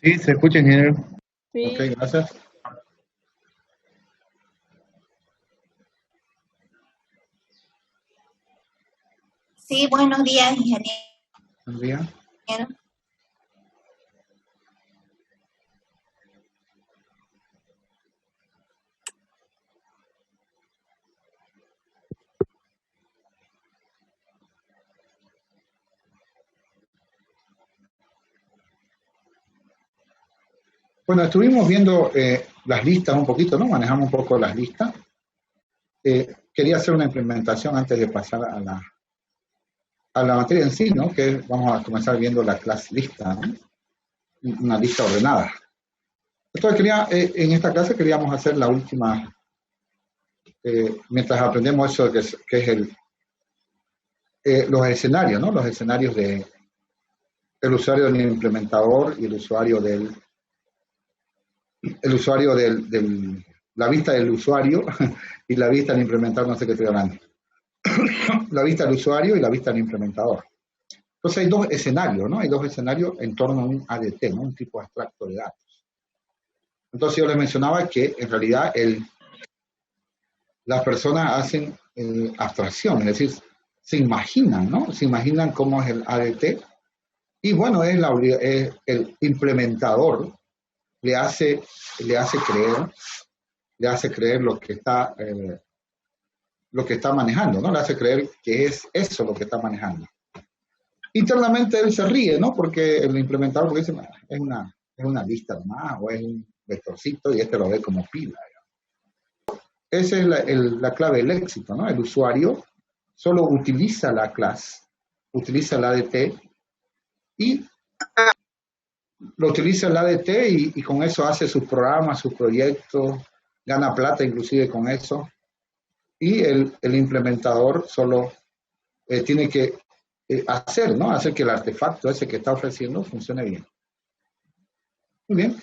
Sí, se escucha, ingeniero. Sí. Ok, gracias. Sí, buenos días, ingeniero. Buen día. Bueno, estuvimos viendo las listas un poquito, ¿no? Manejamos un poco las listas. Quería hacer una implementación antes de pasar a la materia en sí, ¿no? Que vamos a comenzar viendo la clase lista, ¿no? Una lista ordenada. Entonces, en esta clase queríamos hacer la última, mientras aprendemos eso que es los escenarios, ¿no? Los escenarios del usuario del implementador y el usuario la vista del usuario y la vista del implementador, no sé qué estoy hablando. La vista del usuario y la vista del implementador. Entonces hay dos escenarios, ¿no? Hay dos escenarios en torno a un ADT, ¿no? Un tipo abstracto de datos. Entonces yo les mencionaba que en realidad las personas hacen abstracción, es decir, se imaginan, ¿no? Se imaginan cómo es el ADT y bueno, es el implementador le hace creer lo que está manejando, ¿no? Le hace creer que es eso lo que está manejando. Internamente él se ríe, ¿no? Porque el implementador dice, es una lista nomás, o es un vectorcito y lo ve como pila. Esa es la clave del éxito, ¿no? El usuario solo utiliza la clase, utiliza el ADT y lo utiliza el ADT y con eso hace sus programas, sus proyectos, gana plata inclusive con eso. Y el implementador solo tiene que hacer, ¿no? Hacer que el artefacto ese que está ofreciendo funcione bien. Muy bien.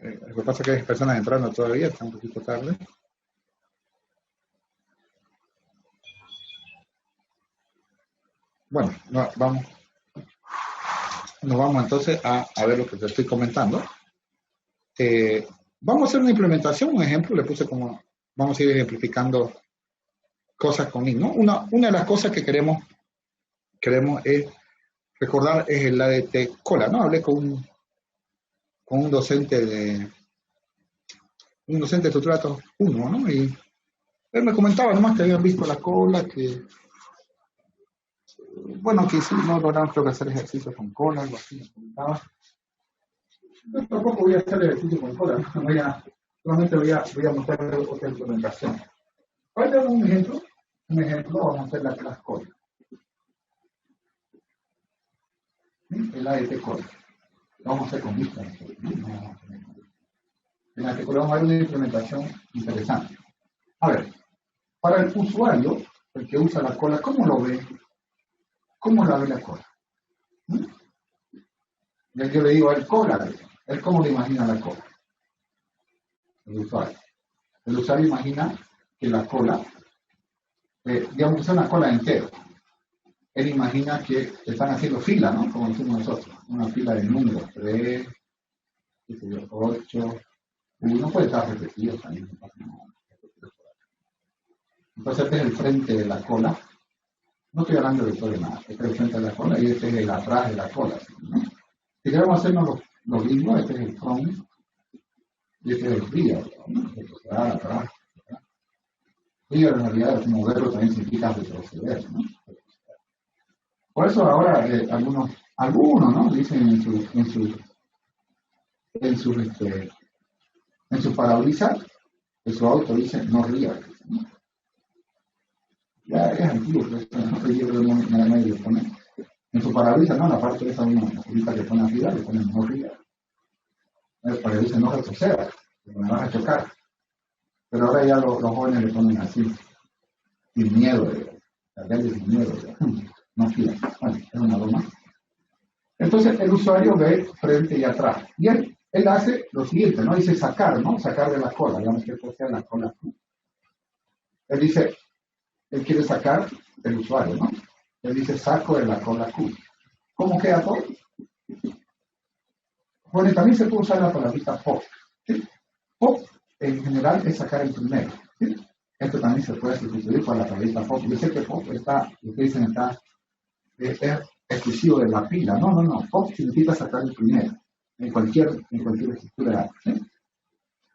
Lo que pasa es que hay personas entrando todavía, está un poquito tarde. Bueno, nos vamos entonces a ver lo que te estoy comentando. Vamos a hacer una implementación, un ejemplo, le puse como, vamos a ir ejemplificando cosas con link, ¿no? Una de las cosas que queremos es recordar es el ADT cola, ¿no? Hablé con un docente de estructura de datos 1, ¿no? Y él me comentaba nomás que habían visto la cola, que bueno, que sí, no lograron creo que hacer ejercicio con cola, algo así me comentaba. Yo tampoco voy a hacer ejercicio con cola, ¿no? Solamente voy a mostrar otra implementación. Voy a dar un ejemplo, vamos a hacer la clase cola. El ADT cola. Lo vamos a hacer con lista. En la que vamos a ver una implementación interesante. A ver, para el usuario, el que usa la cola, ¿cómo lo ve? ¿Cómo la ve la cola? Yo le digo a él cola, él cómo le imagina la cola. El usuario. El usuario imagina que la cola, digamos que es una cola entera. Él imagina que están haciendo fila, ¿no? Como decimos nosotros, una fila de números, 3, 8, 1 puede estar repetido también. Entonces este es el frente de la cola. No estoy hablando de todo de nada, este es el frente de la cola y este es el atrás de la cola, ¿no? Si queremos hacernos los mismos, este es el front y este es el rear, ¿no? Atrás. Rear en realidad es moverlo también significa retroceder, ¿no? Por eso ahora algunos, ¿no? Dicen en su en su, en su parabrisas, en su auto dice no ría. ¿No? Ya es antiguo, pero ¿no? El libro de medio le pone. En su parabrisas, no, en la parte de esa una bolita que pone arriba, le pone no ría. El parabrisas no retroceda, porque me vas a chocar. Pero ahora ya los jóvenes le ponen así, sin miedo, la calle sin miedo, no gira. Bueno, es una broma. Entonces el usuario ve frente y atrás. Y él hace lo siguiente, ¿no? Dice sacar, ¿no? Sacar de la cola, digamos que esto sea la cola. Él dice, él quiere sacar el usuario, ¿no? Él dice saco de la cola Q. ¿Cómo queda todo? Bueno, también se puede usar la palabrita pop. ¿Sí? Pop en general es sacar el primero. ¿Sí? Esto también se puede sustituir por la palabrita pop. Yo sé que pop está, lo que dicen está, es exclusivo de la pila. No, no, no. Pop significa sacar el primero. En cualquier estructura. ¿Sí?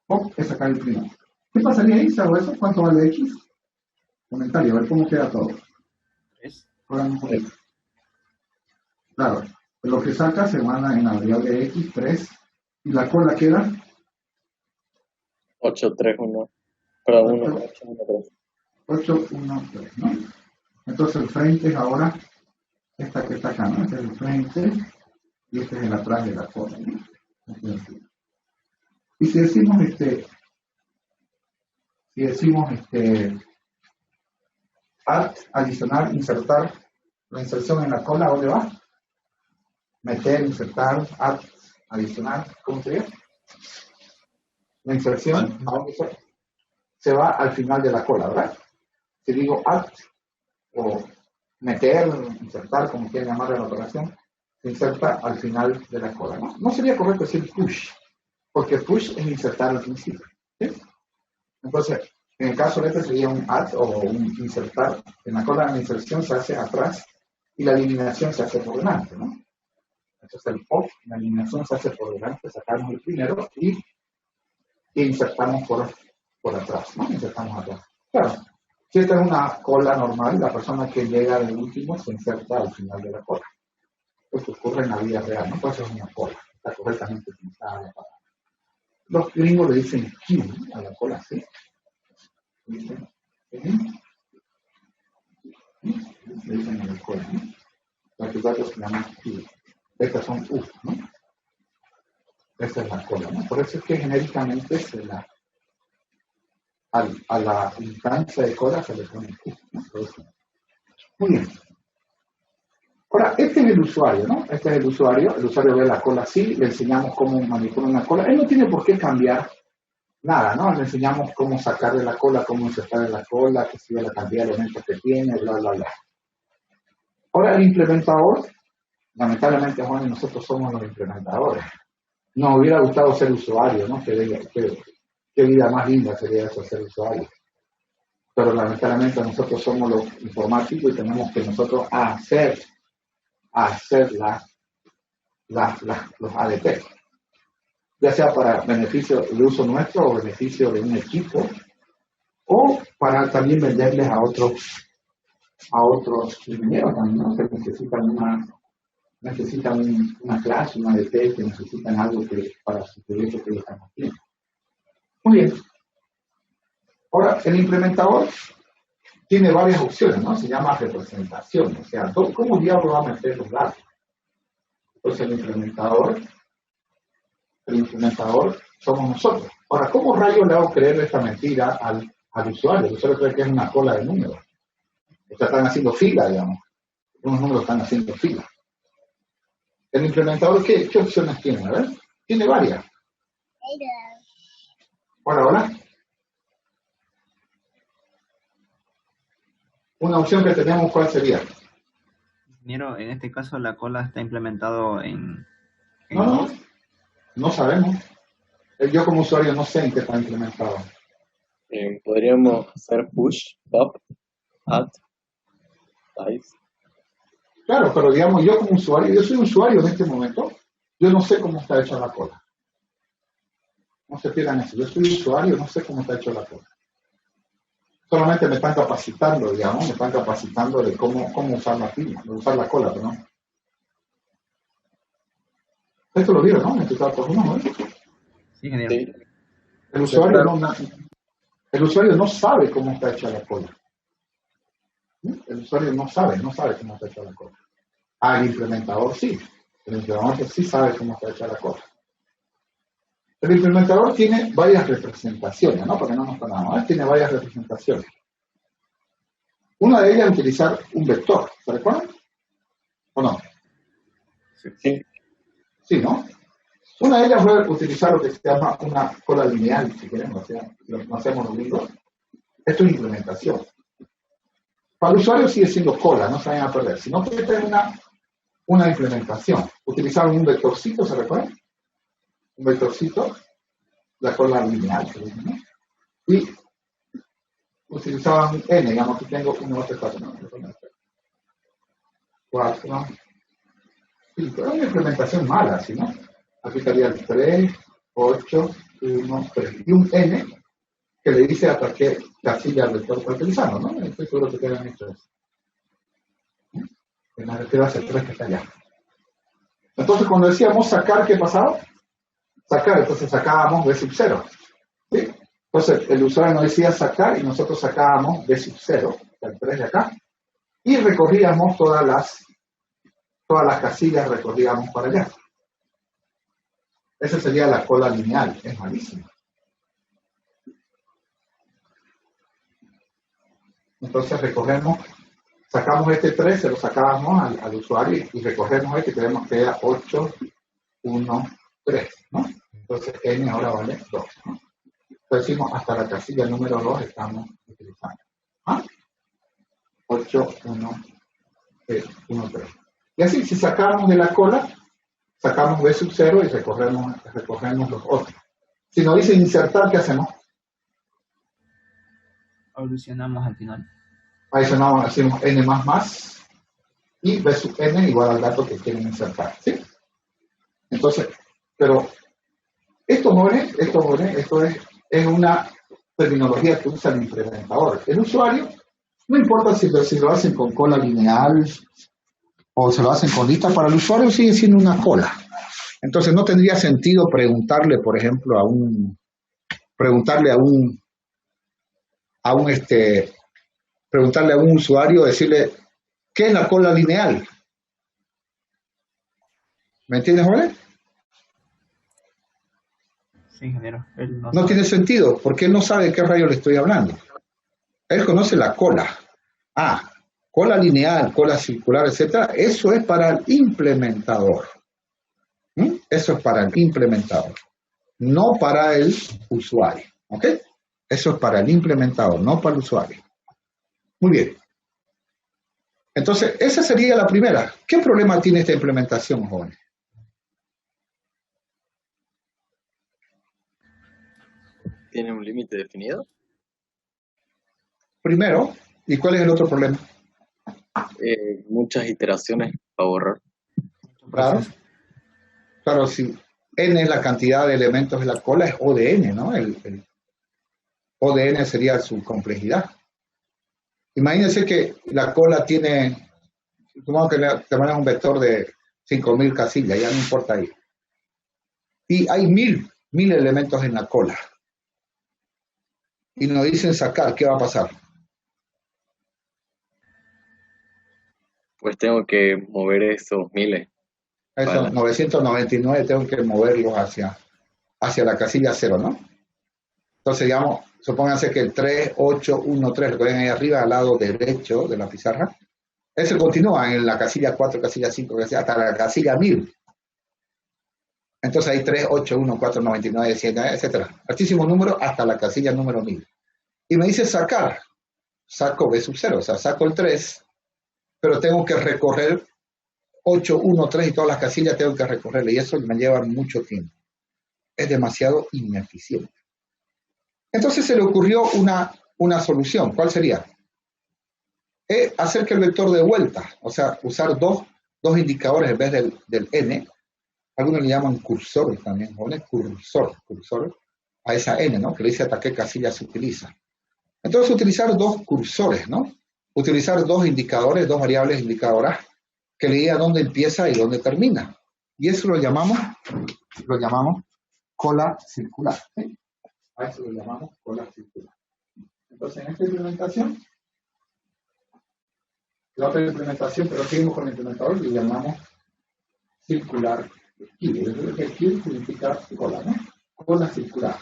Pop es sacar el primero. ¿Qué pasaría ahí si hago eso? ¿Cuánto vale X? Comentario, a ver cómo queda todo. 3. Claro, lo que saca se manda en la variable X, 3, y la cola queda 8, 3, 1. Perdón, 1, 8, 1, 3. 8, 1, 3, ¿no? Entonces el frente es ahora esta que está acá, ¿no? Este es el frente y este es el atrás de la cola, ¿no? Y si decimos add, adicionar, insertar, la inserción en la cola, ¿a dónde va? Meter, insertar, add, adicionar, ¿cómo sería? La inserción, ¿a dónde se va? Se va al final de la cola, ¿verdad? Si digo add o meter, insertar, como quieran llamarle la operación, se inserta al final de la cola, ¿no? No sería correcto decir push, porque push es insertar al principio, ¿sí? Entonces, en el caso de este sería un add o un insertar. En la cola la inserción se hace atrás y la eliminación se hace por delante, ¿no? Entonces el pop, la eliminación se hace por delante, sacamos el primero y insertamos por atrás, ¿no? Insertamos atrás. Claro, si esta es una cola normal, la persona que llega del último se inserta al final de la cola. Esto ocurre en la vida real, ¿no? Entonces es una cola, está correctamente utilizada la palabra. Los gringos le dicen Q a la cola, ¿sí? Le dicen a la cola, ¿no? Los datos se llaman Q. Estas son U, ¿no? Esta es la cola, ¿no? Por eso es que genéricamente a la instancia de cola se le pone Q, ¿no? Muy bien. Ahora, este es el usuario, ¿no? Este es el usuario ve la cola así, le enseñamos cómo manipular una cola. Él no tiene por qué cambiar nada, ¿no? Le enseñamos cómo sacar de la cola, cómo insertar en la cola, que siga la cantidad de elementos que tiene, bla, bla, bla. Ahora, el implementador, lamentablemente, Juan, y nosotros somos los implementadores. Nos hubiera gustado ser usuario, ¿no? Qué vida más linda sería eso, ser usuario. Pero lamentablemente nosotros somos los informáticos y tenemos que nosotros hacer los ADP, ya sea para beneficio de uso nuestro o beneficio de un equipo, o para también venderles a otros ingenieros también, ¿no? Que necesitan una clase, una ADP, que necesitan algo para su proyecto que ellos están haciendo. Muy bien. Ahora, el implementador tiene varias opciones, ¿no? Se llama representación, o sea, ¿cómo diablos va a meter los datos? Entonces el implementador somos nosotros. Ahora, ¿cómo rayos le hago creer esta mentira al usuario? El usuario cree que es una cola de números. O sea, están haciendo fila, digamos. Unos números están haciendo fila. El implementador, ¿qué opciones tiene? A ver, tiene varias. Hola. Una opción que tenemos, ¿cuál sería? Ingeniero, en este caso la cola está implementado en No sabemos. Yo como usuario no sé en qué está implementado. Podríamos hacer push, pop, add, size. Claro, pero digamos, yo como usuario, yo soy usuario en este momento, yo no sé cómo está hecha la cola. No se pierdan eso. Yo soy usuario, no sé cómo está hecha la cola. Solamente me están capacitando, digamos, de cómo usar la fila, de usar la cola, ¿no? Esto lo vieron, ¿no? En tu trabajo, ¿no? Sí, ingeniero. Sí. El usuario no sabe cómo está hecha la cola. ¿Sí? El usuario no sabe cómo está hecha la cola. El implementador sí. El implementador sí sabe cómo está hecha la cola. El implementador tiene varias representaciones, ¿no? Porque no nos ponemos, tiene varias representaciones. Una de ellas es utilizar un vector, ¿se recuerdan? ¿O no? Sí. Sí, ¿no? Una de ellas fue utilizar lo que se llama una cola lineal, si queremos, o sea, lo hacemos los libros. Esto es implementación. Para el usuario sigue siendo cola, no se vayan a perder. Si no, puede tener una implementación. Utilizaron un vectorcito, ¿se recuerdan? Un vectorcito, la cola lineal, ¿no? Y utilizaban un n, digamos, aquí tengo 1, 2, 3, 4, 5. Es una implementación mala, ¿sí, no? Aquí estaría el 3, 8, 1, 3. Y un n que le dice hasta qué casilla el vector está utilizando, ¿no? Estoy seguro que te han hecho eso. En la refiero hacia el 3 que está allá. Entonces, cuando decíamos sacar, ¿qué pasaba? Sacar, entonces sacábamos B sub 0. ¿Sí? Entonces, el usuario nos decía sacar y nosotros sacábamos B sub 0, el 3 de acá, y recorríamos todas las casillas, recorríamos para allá. Esa sería la cola lineal, es malísima. Entonces sacamos este 3, se lo sacábamos al usuario y recorremos este y tenemos que era 8, 1, 3, ¿no? Entonces n ahora vale 2, ¿no? Entonces decimos hasta la casilla número 2 estamos utilizando. 8, 1, 3, 1, 3. Y así, si sacamos de la cola, sacamos B sub 0 y recorremos los otros. Si nos dice insertar, ¿qué hacemos? Evolucionamos al final. Adicionamos, hacemos n más y B sub n igual al dato que quieren insertar, ¿sí? Entonces, pero esto es una terminología que usa el implementador. El usuario, no importa si lo hacen con cola lineal o se lo hacen con lista, para el usuario sigue siendo una cola. Entonces no tendría sentido preguntarle, por ejemplo, preguntarle a un usuario, decirle, ¿qué es la cola lineal? ¿Me entiendes, Jorge? Sí, ingeniero. Él No tiene sentido, porque él no sabe de qué rayo le estoy hablando. Él conoce la cola. Cola lineal, cola circular, etcétera. Eso es para el implementador. Eso es para el implementador, no para el usuario. ¿Ok? Eso es para el implementador, no para el usuario. Muy bien. Entonces, esa sería la primera. ¿Qué problema tiene esta implementación, jóvenes? ¿Tiene un límite definido? Primero, ¿y cuál es el otro problema? Muchas iteraciones para borrar. Claro, si n es la cantidad de elementos de la cola, es O de n, ¿no? El O de n sería su complejidad. Imagínense que la cola tiene, supongamos que te manejas un vector de 5.000 casillas, ya no importa ahí. Y hay 1.000 elementos en la cola. Y nos dicen sacar, ¿qué va a pasar? Pues tengo que mover esos miles. Esos 999 tengo que moverlos hacia la casilla 0, ¿no? Entonces, digamos, supónganse que el 3, 8, 1, 3, lo que ven ahí arriba, al lado derecho de la pizarra, ese continúa en la casilla 4, casilla 5, hasta la casilla 1000. Entonces hay 3, 8, 1, 4, 99, 100, etc. Altísimo número hasta la casilla número 1000. Y me dice sacar. Saco B sub 0, o sea, saco el 3, pero tengo que recorrer 8, 1, 3 y todas las casillas tengo que recorrerle. Y eso me lleva mucho tiempo. Es demasiado ineficiente. Entonces se le ocurrió una solución. ¿Cuál sería? Hacer que el vector de vuelta, o sea, usar dos indicadores en vez del n. Algunos le llaman cursor también, ¿vale? Cursor a esa n, ¿no? Que le dice hasta qué casilla se utiliza. Entonces utilizar dos cursores, ¿no? Utilizar dos indicadores, dos variables indicadoras que le digan dónde empieza y dónde termina. Y eso lo llamamos cola circular. ¿Sí? A eso lo llamamos cola circular. Entonces, en esta implementación, la otra implementación, pero seguimos con el implementador, le llamamos circular kill. Yo creo que kill significa cola, ¿no? Cola circular.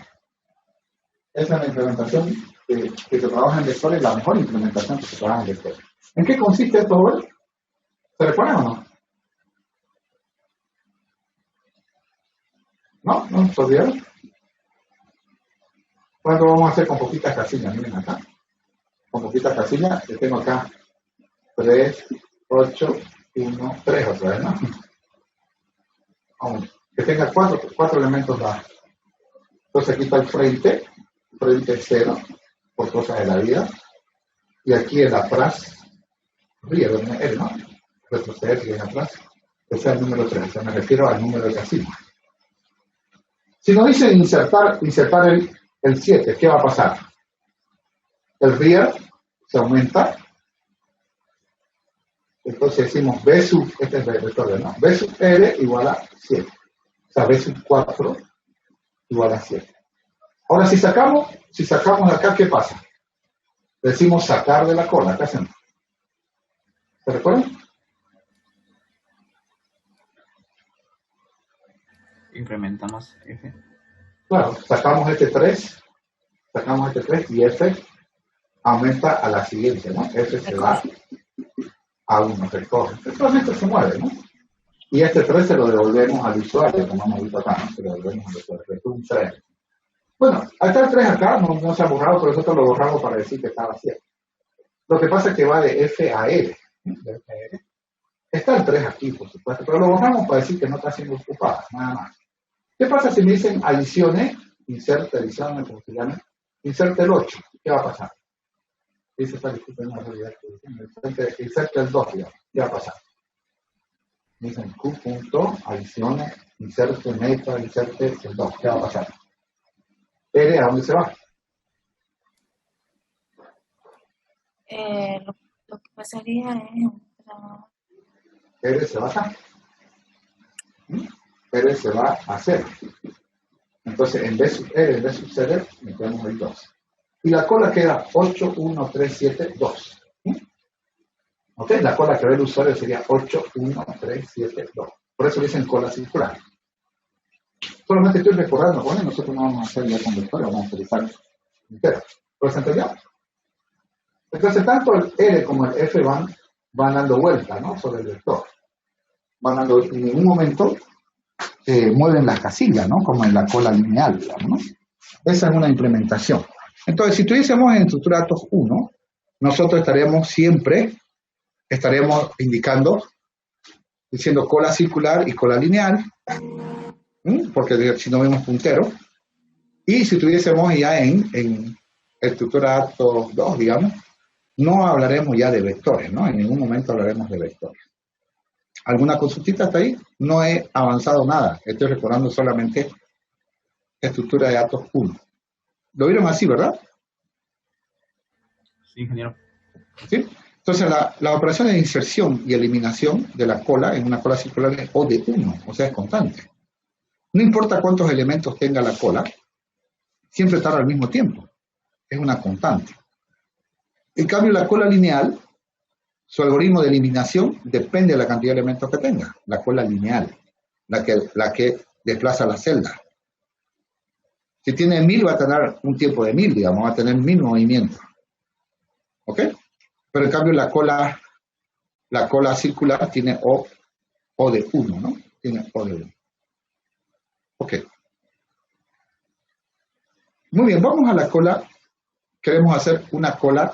Esa es la implementación que se trabaja en vectores, la mejor implementación que se trabaja en vectores. ¿En qué consiste esto, Joel? ¿Se recuerdan o no? ¿No? ¿No se olvidaron? Bueno, lo vamos a hacer con poquitas casillas, miren acá. Con poquitas casillas, que tengo acá 3, 8, 1, 3 otra vez, ¿no? Que tenga cuatro elementos bajos. Entonces aquí está el frente 0, por cosas de la vida. Y aquí el atrás, el, ¿no? Retroceder, viene atrás. Ese es el número 3, me refiero al número de casillas. Si nos dicen insertar el 7, ¿qué va a pasar? El rear se aumenta. Entonces decimos B sub, este es el vector, ¿no? B sub R igual a 7. O sea, B sub 4 igual a 7. Ahora, si sacamos de acá, ¿qué pasa? Decimos sacar de la cola, ¿qué hacemos? ¿Se recuerdan? Incrementamos F. Claro, sacamos este 3 y F aumenta a la siguiente, ¿no? F se va a 1, recoge. Entonces se mueve, ¿no? Y este 3 se lo devolvemos al usuario, como hemos visto acá, ¿no? Se lo devolvemos al usuario. Es un 3. Bueno, está el 3 acá, no se ha borrado, pero nosotros lo borramos para decir que estaba 7. Lo que pasa es que va de F a R. De F a R. Está el 3 aquí, por supuesto, pero lo borramos para decir que no está siendo ocupada, nada más. ¿Qué pasa si me dicen adicione, inserte el 8? ¿Qué va a pasar? Dice esta discusión en la realidad que inserte el 2, digamos. ¿Qué va a pasar? Me dicen Q punto, adicione, inserte meta, inserte el 2. ¿Qué va a pasar? R, ¿a dónde se va? Lo que pasaría es... R se va acá. R se va a 0. Entonces, en vez de R, en vez de CD, metemos el 2. Y la cola queda 8, 1, 3, 7, 2. ¿Ok? La cola que ve el usuario sería 8, 1, 3, 7, 2. Por eso dicen cola circular. Solamente estoy recordando, bueno, nosotros no vamos a hacer ya con vectores, vamos a utilizar entero. ¿Pero se entendió? Entonces, tanto el R como el F van dando vuelta, ¿no? Sobre el vector. Van dando, en ningún momento mueven las casillas, ¿no? Como en la cola lineal, digamos, ¿no? Esa es una implementación. Entonces, si tuviésemos en estructura de datos 1, nosotros estaríamos indicando, diciendo cola circular y cola lineal, porque si no vemos puntero. Y si tuviésemos ya en estructura de datos 2, digamos, no hablaremos ya de vectores, ¿no? En ningún momento hablaremos de vectores. ¿Alguna consultita hasta ahí? No he avanzado nada. Estoy recordando solamente estructura de datos 1. ¿Lo vieron así, verdad? Sí, ingeniero. ¿Sí? Entonces, la operación de inserción y eliminación de la cola en una cola circular es O de 1, o sea, es constante. No importa cuántos elementos tenga la cola, siempre estará al mismo tiempo. Es una constante. En cambio, la cola lineal, su algoritmo de eliminación depende de la cantidad de elementos que tenga. La cola lineal, la que desplaza la celda. Si tiene 1000, va a tener un tiempo de 1000, digamos, va a tener 1000 movimientos. ¿Ok? Pero en cambio la cola circular tiene O de 1, ¿no? Tiene O de 1. Ok. Muy bien, vamos a la cola. Queremos hacer una cola,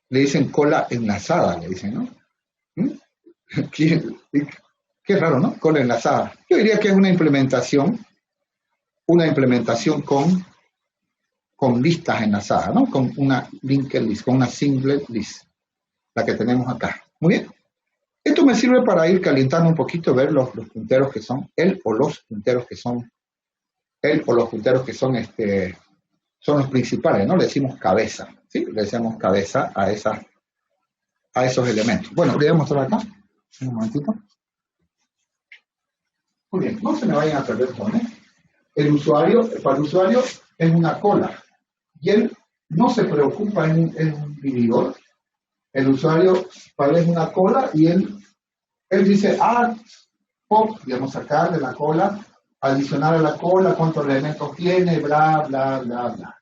le dicen cola enlazada, le dicen, ¿no? Qué raro, ¿no? Cola enlazada. Yo diría que es una implementación con listas enlazadas, ¿no? Con una linked list, con una single list, la que tenemos acá. Muy bien. Esto me sirve para ir calentando un poquito, ver los punteros que son, los punteros que son son los principales, ¿no? Le decimos cabeza, ¿sí? Le decimos cabeza a esos elementos. Bueno, le voy a mostrar acá, un momentito. Muy bien, no se me vayan a perder con, Para el usuario es una cola. Y él no se preocupa en un dividor. El usuario para él es una cola y él dice, pop, digamos, sacar de la cola, adicionar a la cola, cuántos elementos tiene, bla, bla, bla, bla.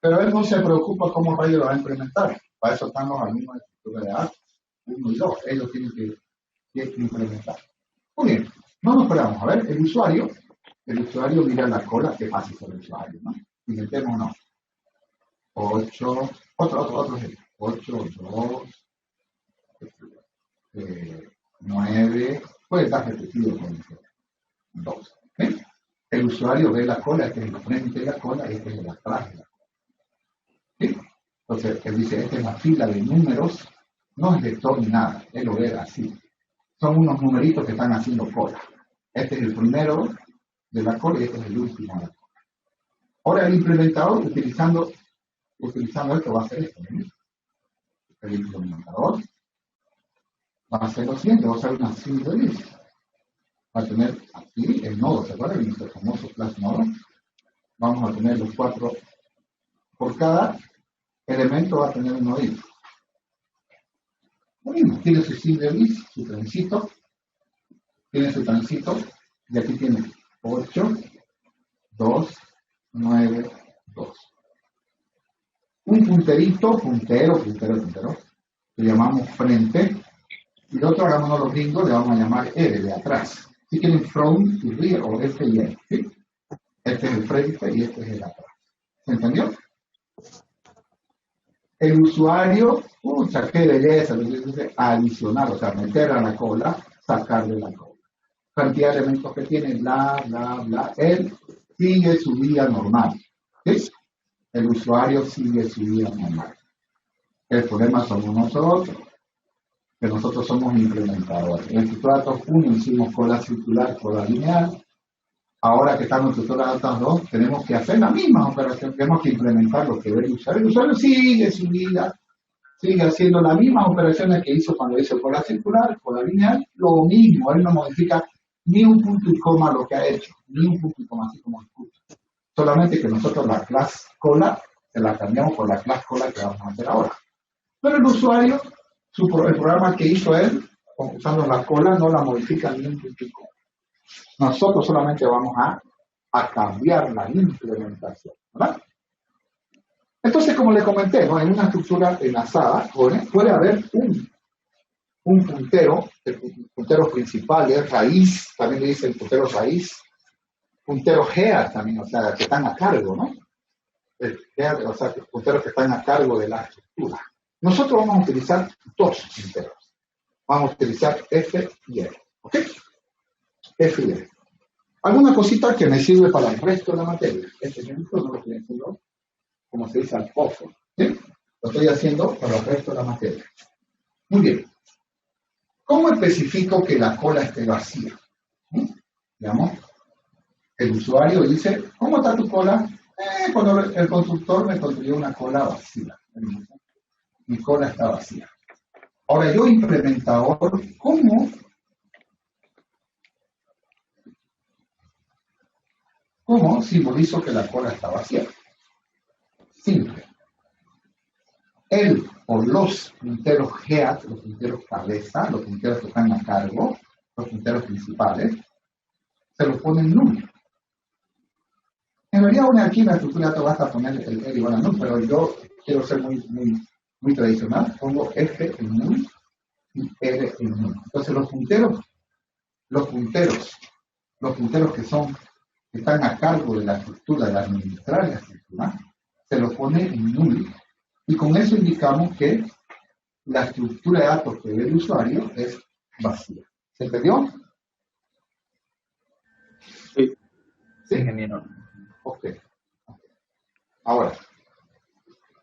Pero él no se preocupa cómo rayo lo va a implementar. Para eso están los alumnos de estructura de datos, 1 y 2. Ellos tienen que implementar. Muy bien, no nos esperamos. A ver, el usuario mira la cola, qué fácil es el usuario, ¿no? Y metemos 8, otro ejemplo. 8, 2, 9, puede estar repetido con 2. ¿Ven? El usuario ve la cola, este es el frente de la cola y este es el atrás de la cola. ¿Sí? Entonces, él dice, esta es la fila de números, no es lector ni nada, él lo ve así. Son unos numeritos que están haciendo cola. Este es el primero de la cola y este es el último de la cola. Ahora el implementador, utilizando esto, va a hacer esto. ¿Sí? El implementador va a hacer lo siguiente, va a hacer una simple list. Va a tener aquí el nodo, ¿se acuerdan? El famoso class nodo. Vamos a tener los 4. Por cada elemento va a tener un nodito. Lo mismo, tiene su simple list, su trencito. Tiene su trencito. Y aquí tiene 8, 2, 9, 2. Un puntero, que llamamos frente. Y el otro, hagámonos los gringos, le vamos a llamar R, de atrás. Si quieren front y rear, o F y R. ¿Sí? Este es el frente y este es el atrás. ¿Se entendió? El usuario, qué belleza, adicionar, o sea, meter a la cola, sacar de la cola. Cantidad de elementos que tiene, bla, bla, bla. Él sigue su vida normal. ¿Sí? El usuario sigue su vida normal. El problema somos nosotros, que nosotros somos implementadores. En el estructura de datos 1 hicimos cola circular, cola lineal. Ahora que estamos en estructura de datos 2, tenemos que hacer la misma operación, tenemos que implementar lo que ve el usuario. El usuario sigue su vida, sigue haciendo las mismas operaciones que hizo cuando hizo cola circular, cola lineal, lo mismo, él no modifica ni un punto y coma lo que ha hecho, ni un punto y coma, así como escucha. Solamente que nosotros la class cola se la cambiamos por la class cola que vamos a hacer ahora. Pero el usuario, el programa que hizo él, usando la cola, no la modifica ni un punto y coma. Nosotros solamente vamos a cambiar la implementación, ¿verdad? Entonces, como le comenté, ¿no? En una estructura enlazada puede haber un puntero, el puntero principal es raíz, también le dicen puntero raíz, puntero head también, o sea, que están a cargo, ¿no? Head, o sea, punteros que están a cargo de la estructura. Nosotros vamos a utilizar 2 punteros. Vamos a utilizar F y R, ¿ok? F y R. Alguna cosita que me sirve para el resto de la materia. Este ejemplo no lo estoy haciendo, como se dice, al pozo. ¿Sí? Lo estoy haciendo para el resto de la materia. Muy bien. ¿Cómo especifico que la cola esté vacía? Digamos, el usuario dice, ¿cómo está tu cola? Cuando el constructor me construyó una cola vacía. Mi cola está vacía. Ahora yo, implementador, ¿cómo simbolizo que la cola está vacía? Simple. Él o los punteros head, los punteros cabeza, los punteros que están a cargo, los punteros principales, se los ponen null. En realidad, aquí en la estructura te vas a poner el R igual a null, pero yo quiero ser muy tradicional, pongo F en null y R en null. Entonces los punteros que están a cargo de la estructura, de administrar la estructura, se los pone en null. Y con eso indicamos que la estructura de datos que ve el usuario es vacía. ¿Se entendió? Sí. ¿Sí? Ingeniero. Ok. Ahora,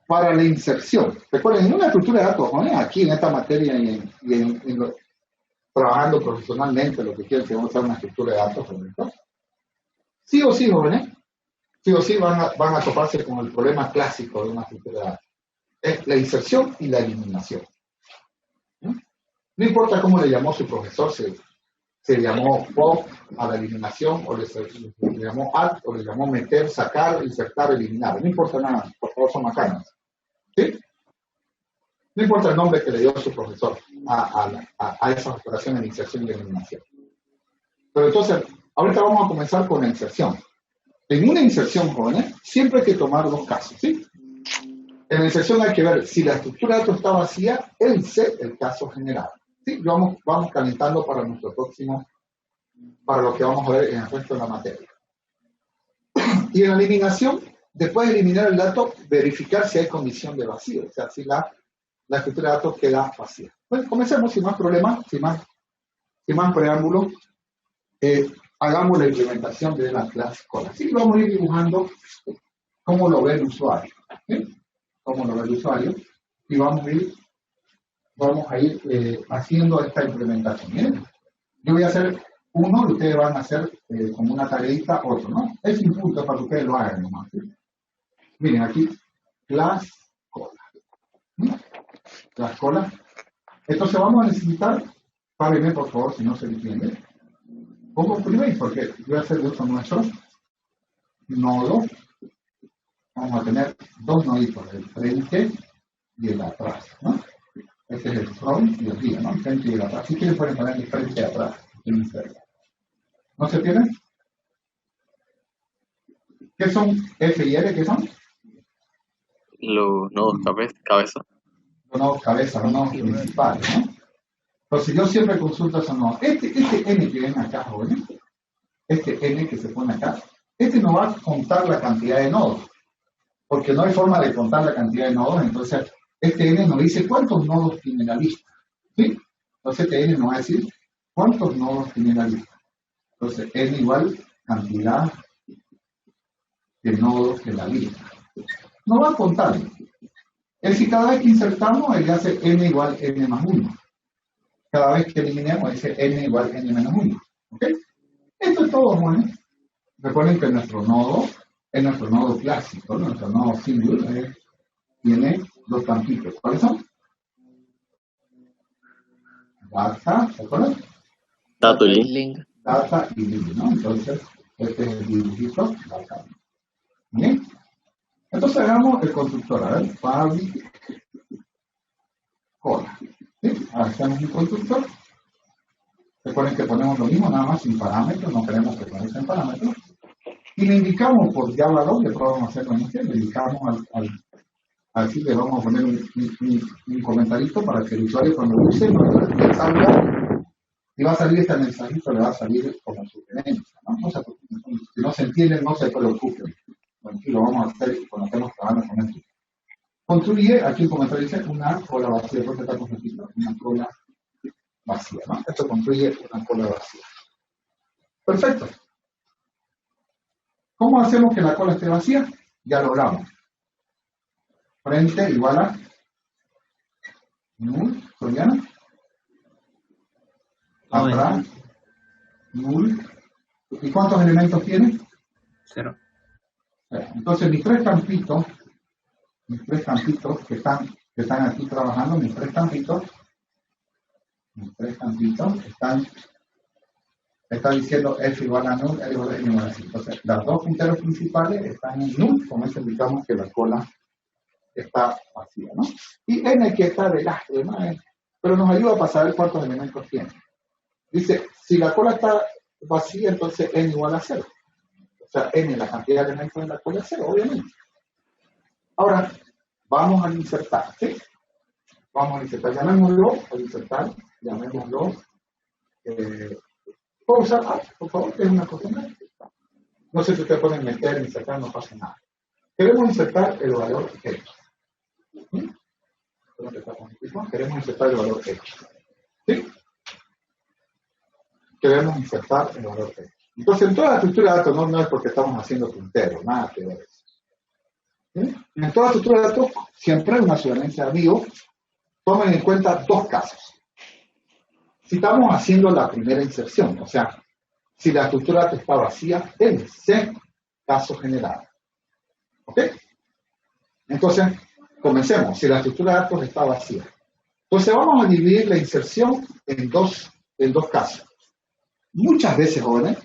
para la inserción. Recuerden, en una estructura de datos, ¿no? Aquí en esta materia trabajando profesionalmente, lo que quieren que vamos a usar una estructura de datos, ¿no? Sí o sí, jóvenes, sí o sí van a toparse con el problema clásico de una estructura de datos. Es la inserción y la eliminación. No importa cómo le llamó su profesor, Se llamó pop a la eliminación, o le llamó add, o le llamó meter, sacar, insertar, eliminar. No importa nada, por favor, son macanas. ¿Sí? No importa el nombre que le dio su profesor a esas operaciones de inserción y eliminación. Pero entonces, ahorita vamos a comenzar con la inserción. En una inserción, jóvenes, siempre hay que tomar dos casos, ¿sí? En la inserción hay que ver si la estructura de datos está vacía, el caso general. ¿Sí? Vamos calentando para nuestro próximo, para lo que vamos a ver en el resto de la materia. Y en la eliminación, después de eliminar el dato, verificar si hay condición de vacío, o sea, si la estructura de datos queda vacía. Bueno, comencemos sin más problemas, sin más preámbulos. Hagamos la implementación de la clase cola. Así que vamos a ir dibujando cómo lo ve el usuario. ¿Sí? Cómo lo ve el usuario. Y vamos a ir haciendo esta implementación. ¿Bien? Yo voy a hacer uno y ustedes van a hacer como una tareita otro, ¿no? Es un punto para que ustedes lo hagan nomás. ¿Sí? Miren aquí, clase cola. ¿Sí? Clase cola. Entonces vamos a necesitar, párenme por favor si no se entiende. ¿Cómo primero? Porque voy a hacer uso nuestro nodo. Vamos a tener dos noditos, el frente y el atrás, ¿no? Este es el front y el rear, ¿no? El frente y el atrás. Si quieren pueden poner el frente y atrás. ¿No se tienen? ¿Qué son F y R? ¿Qué son? Los nodos cabeza. Los nodos cabeza, los nodos principales, ¿no? Entonces yo siempre consulto esos nodos. Este N que ven acá, jóvenes, este N que se pone acá, este no va a contar la cantidad de nodos, porque no hay forma de contar la cantidad de nodos, entonces este N nos dice cuántos nodos tiene la lista, ¿sí? Entonces este N nos va a decir cuántos nodos tiene la lista. Entonces N igual cantidad de nodos de la lista. No va a contar. Es decir, cada vez que insertamos, él hace N igual N más 1. Cada vez que eliminemos, dice N igual N menos 1. ¿Ok? Esto es todo, bueno. Recuerden que nuestro nodo es nuestro nodo clásico, ¿no? Nuestro nodo single tiene dos campitos. ¿Cuáles son? Data, ¿se acuerdan? Dato y link. Data y link, ¿no? Entonces, este es el dibujito. Data. ¿Bien? Entonces hagamos el constructor. A ver, Fabi, cola. ¿Sí? Hacemos un constructor. Recuerden que ponemos lo mismo, nada más sin parámetros, no queremos que aparezcan parámetros. Y le indicamos por Java 2, después vamos a hacerlo en este, le indicamos así le vamos a poner un comentarito para que el usuario cuando use, le salga, y va a salir este mensajito, le va a salir como sugerencia, ¿no? No se preocupen, si no se entiende, no se preocupen. Tranquilo, vamos a hacer y cuando estemos trabajando con esto. Construye, aquí el comentario dice, una cola vacía, porque está construyendo una cola vacía, ¿no? Esto construye una cola vacía. Perfecto. ¿Cómo hacemos que la cola esté vacía? Ya lo logramos. Frente igual a null, Soriana. Atrás, null. ¿Y cuántos elementos tiene? 0. Entonces mis tres campitos que están aquí trabajando, mis tres campitos están diciendo F igual a null, L igual a N igual a 5. Entonces, las dos punteros principales están en null, con eso indicamos que la cola está vacía, ¿no? Y N que está de lastre, ¿no? Pero nos ayuda para saber cuántos elementos tiene. Dice, si la cola está vacía, entonces N igual a 0. O sea, N, la cantidad de elementos en la cola es 0, obviamente. Ahora, vamos a insertar, ¿sí? Vamos a insertar, llamémoslo, ¿puedo usar por favor? Es una cosa más. No sé si ustedes pueden meter, insertar, no pasa nada. Queremos insertar el valor X. ¿Sí? Queremos insertar el valor X. ¿Sí? Queremos insertar el valor X. Entonces, en toda la estructura de datos no es porque estamos haciendo punteros, nada que ver eso. ¿Sí? En toda la estructura de datos siempre hay una sugerencia vivo. Tomen en cuenta dos casos. Si estamos haciendo la primera inserción, o sea, si la estructura de datos está vacía, el C, caso general. ¿Ok? Entonces, comencemos. Si la estructura de datos está vacía. Entonces, vamos a dividir la inserción en dos casos. muchas veces, jóvenes,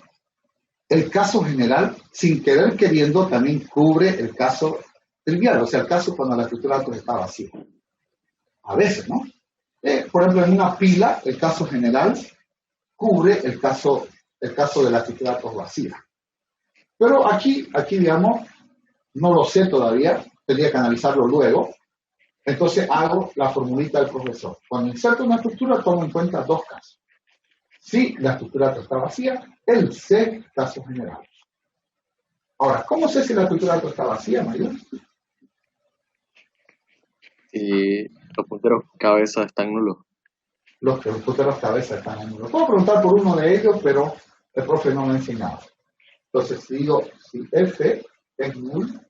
el caso general, sin querer queriendo, también cubre el caso trivial, o sea, el caso cuando la estructura de datos está vacía. A veces, ¿no? Por ejemplo, en una pila, el caso general cubre el caso de la estructura de datos vacía. Pero aquí, digamos, no lo sé todavía, tendría que analizarlo luego. Entonces hago la formulita del profesor. Cuando inserto una estructura, tomo en cuenta dos casos. Si la estructura está vacía, el C, caso general. Ahora, ¿cómo sé si la estructura está vacía, Mario? Y los punteros cabeza están nulos. Los punteros cabeza están en nulo. Puedo preguntar por uno de ellos, pero el profe no me ha enseñado. Entonces, si digo, si F es null,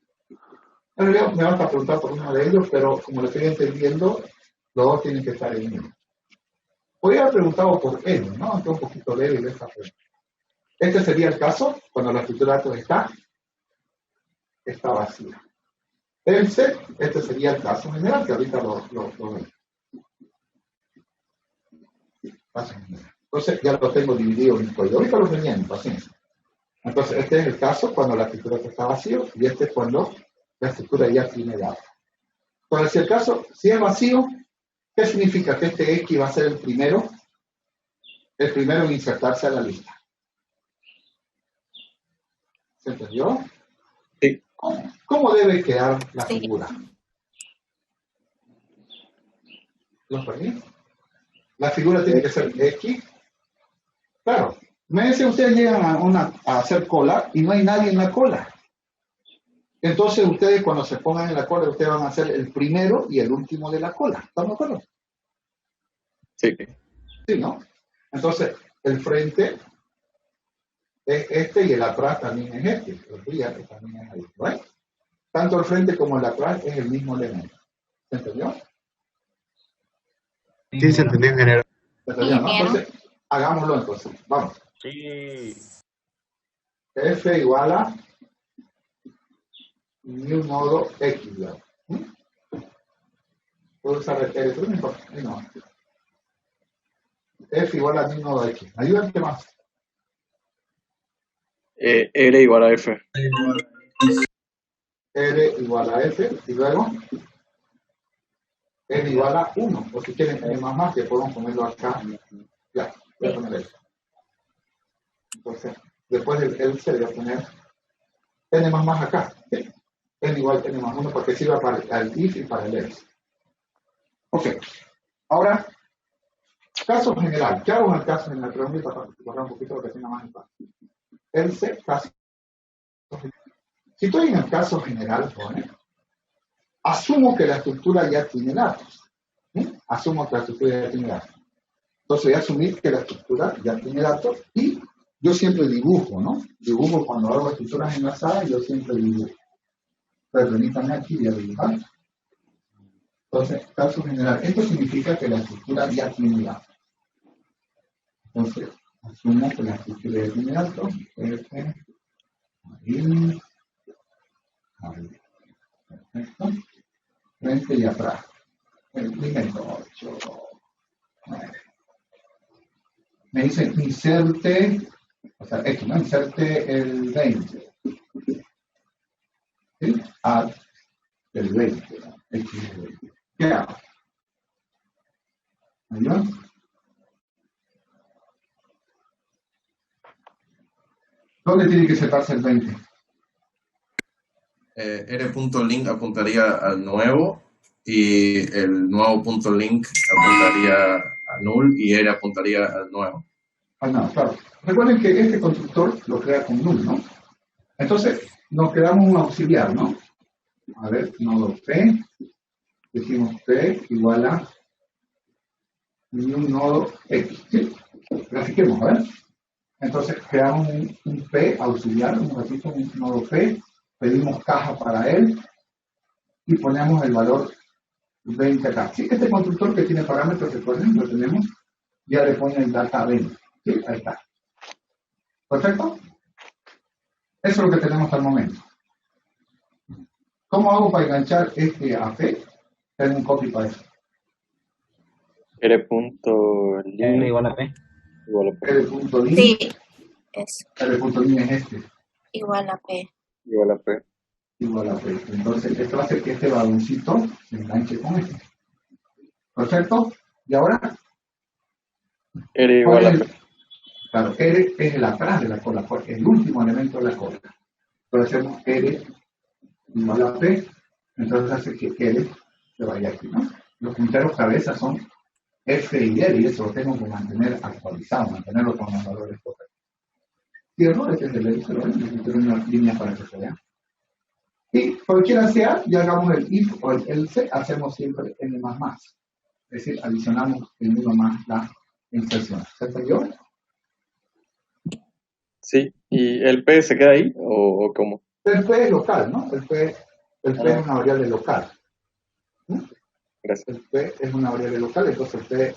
en realidad me van a preguntar por uno de ellos, pero como lo estoy entendiendo, los dos tienen que estar en null. Podría haber preguntado por N, ¿no? Aunque un poquito leve de esta forma. Este sería el caso cuando la estructura de datos está vacía. El C, este sería el caso general, que ahorita lo vemos. Caso general. Entonces ya lo tengo dividido en código. Ahorita lo enseñé, paciencia. Entonces este es el caso cuando la estructura está vacío y este es cuando la estructura ya tiene datos. Entonces si el caso, si es vacío, ¿qué significa? Que este X va a ser el primero en insertarse a la lista. ¿Se entendió? Sí. ¿Cómo debe quedar la Sí. figura? ¿Lo perdí? La figura tiene que ser X. Claro. Me dicen, ustedes llegan a hacer cola y no hay nadie en la cola. Entonces ustedes cuando se pongan en la cola, ustedes van a ser el primero y el último de la cola. ¿Están de acuerdo? Sí. Sí, ¿no? Entonces, el frente es este y el atrás también es este. El día también es ahí, ¿right? Tanto el frente como el atrás es el mismo elemento. ¿Se entendió? Sí, se entendió en general. ¿Se entendió, no? Bien. Entonces, hagámoslo entonces. Vamos. Sí. F igual a new nodo X. ¿Mm? Puedo usar el electrónico. No. F igual a new nodo X. Ayúdate más. R igual a F. R igual a F. Y luego N igual a 1. O si quieren N más, que podemos ponerlo acá. Ya, voy a poner eso. Entonces, después del else voy a poner N más acá. ¿Sí? N igual a N más 1 porque sirva para el if y para el else. Ok. Ahora, caso general. ¿Qué hago en el caso general? Pregunta para borrar un poquito lo que tenga más espacio. Else, caso general. Si estoy en el caso general, asumo que la estructura ya tiene datos. ¿Sí? Asumo que la estructura ya tiene datos. Entonces voy a asumir que la estructura ya tiene datos y yo siempre dibujo, ¿no? Dibujo cuando hago estructuras enlazadas, yo siempre dibujo. Pero permítanme aquí, voy a dibujar. Entonces, caso general. Esto significa que la estructura ya tiene datos. Entonces, asumo que la estructura ya tiene datos. F, ahí, perfecto. Frente y atrás. El primero, 8, 9. Me dice inserte, o sea, X, ¿no? Inserte el 20. ¿Sí? Add el 20, ¿no? X 20. ¿Qué hago? ¿Ahí va? ¿Dónde tiene que separarse el 20? R.link apuntaría al nuevo y el nuevo punto link apuntaría a null y R apuntaría al nuevo. Ah, no, claro. Recuerden que este constructor lo crea con null, ¿no? Entonces, nos quedamos un auxiliar, ¿no? A ver, nodo P. Decimos P igual a un nodo X, ¿sí? Grafiquemos, a ver. Entonces, creamos un P auxiliar, un ratito, un nodo P. Pedimos caja para él y ponemos el valor 20 acá. ¿Sí? Este constructor que tiene parámetros, recuerden, lo tenemos, ya le pone el data 20. ¿Sí? Ahí está. ¿Perfecto? Eso es lo que tenemos hasta el momento. ¿Cómo hago para enganchar este a P? Tengo un copy para eso. R punto R link igual a P. igual a P, R punto link, Sí, eso. R punto link es este, Igual a P. igual a P. igual a P. Entonces, esto hace que este baloncito se enganche con este. ¿Perfecto? ¿Y ahora? R ¿Cuál igual a es P. el? Claro, R es el atrás de la cola, el último elemento de la cola. Entonces hacemos R igual a P, entonces hace que L se vaya aquí, ¿no? Los punteros cabeza son F y L, y eso lo tengo que mantener actualizado, mantenerlo con los valores correctos. Y errores desde el L se lo ven, necesito una línea para que se vea. Y cualquiera sea, ya hagamos el if o el else, hacemos siempre N más más. Es decir, adicionamos el 1 más la inserción. ¿Se entendió? Sí, ¿y el P se queda ahí o cómo? El P es local, ¿no? El P es una variable local. ¿No? Gracias. El P es una variable local, entonces el P,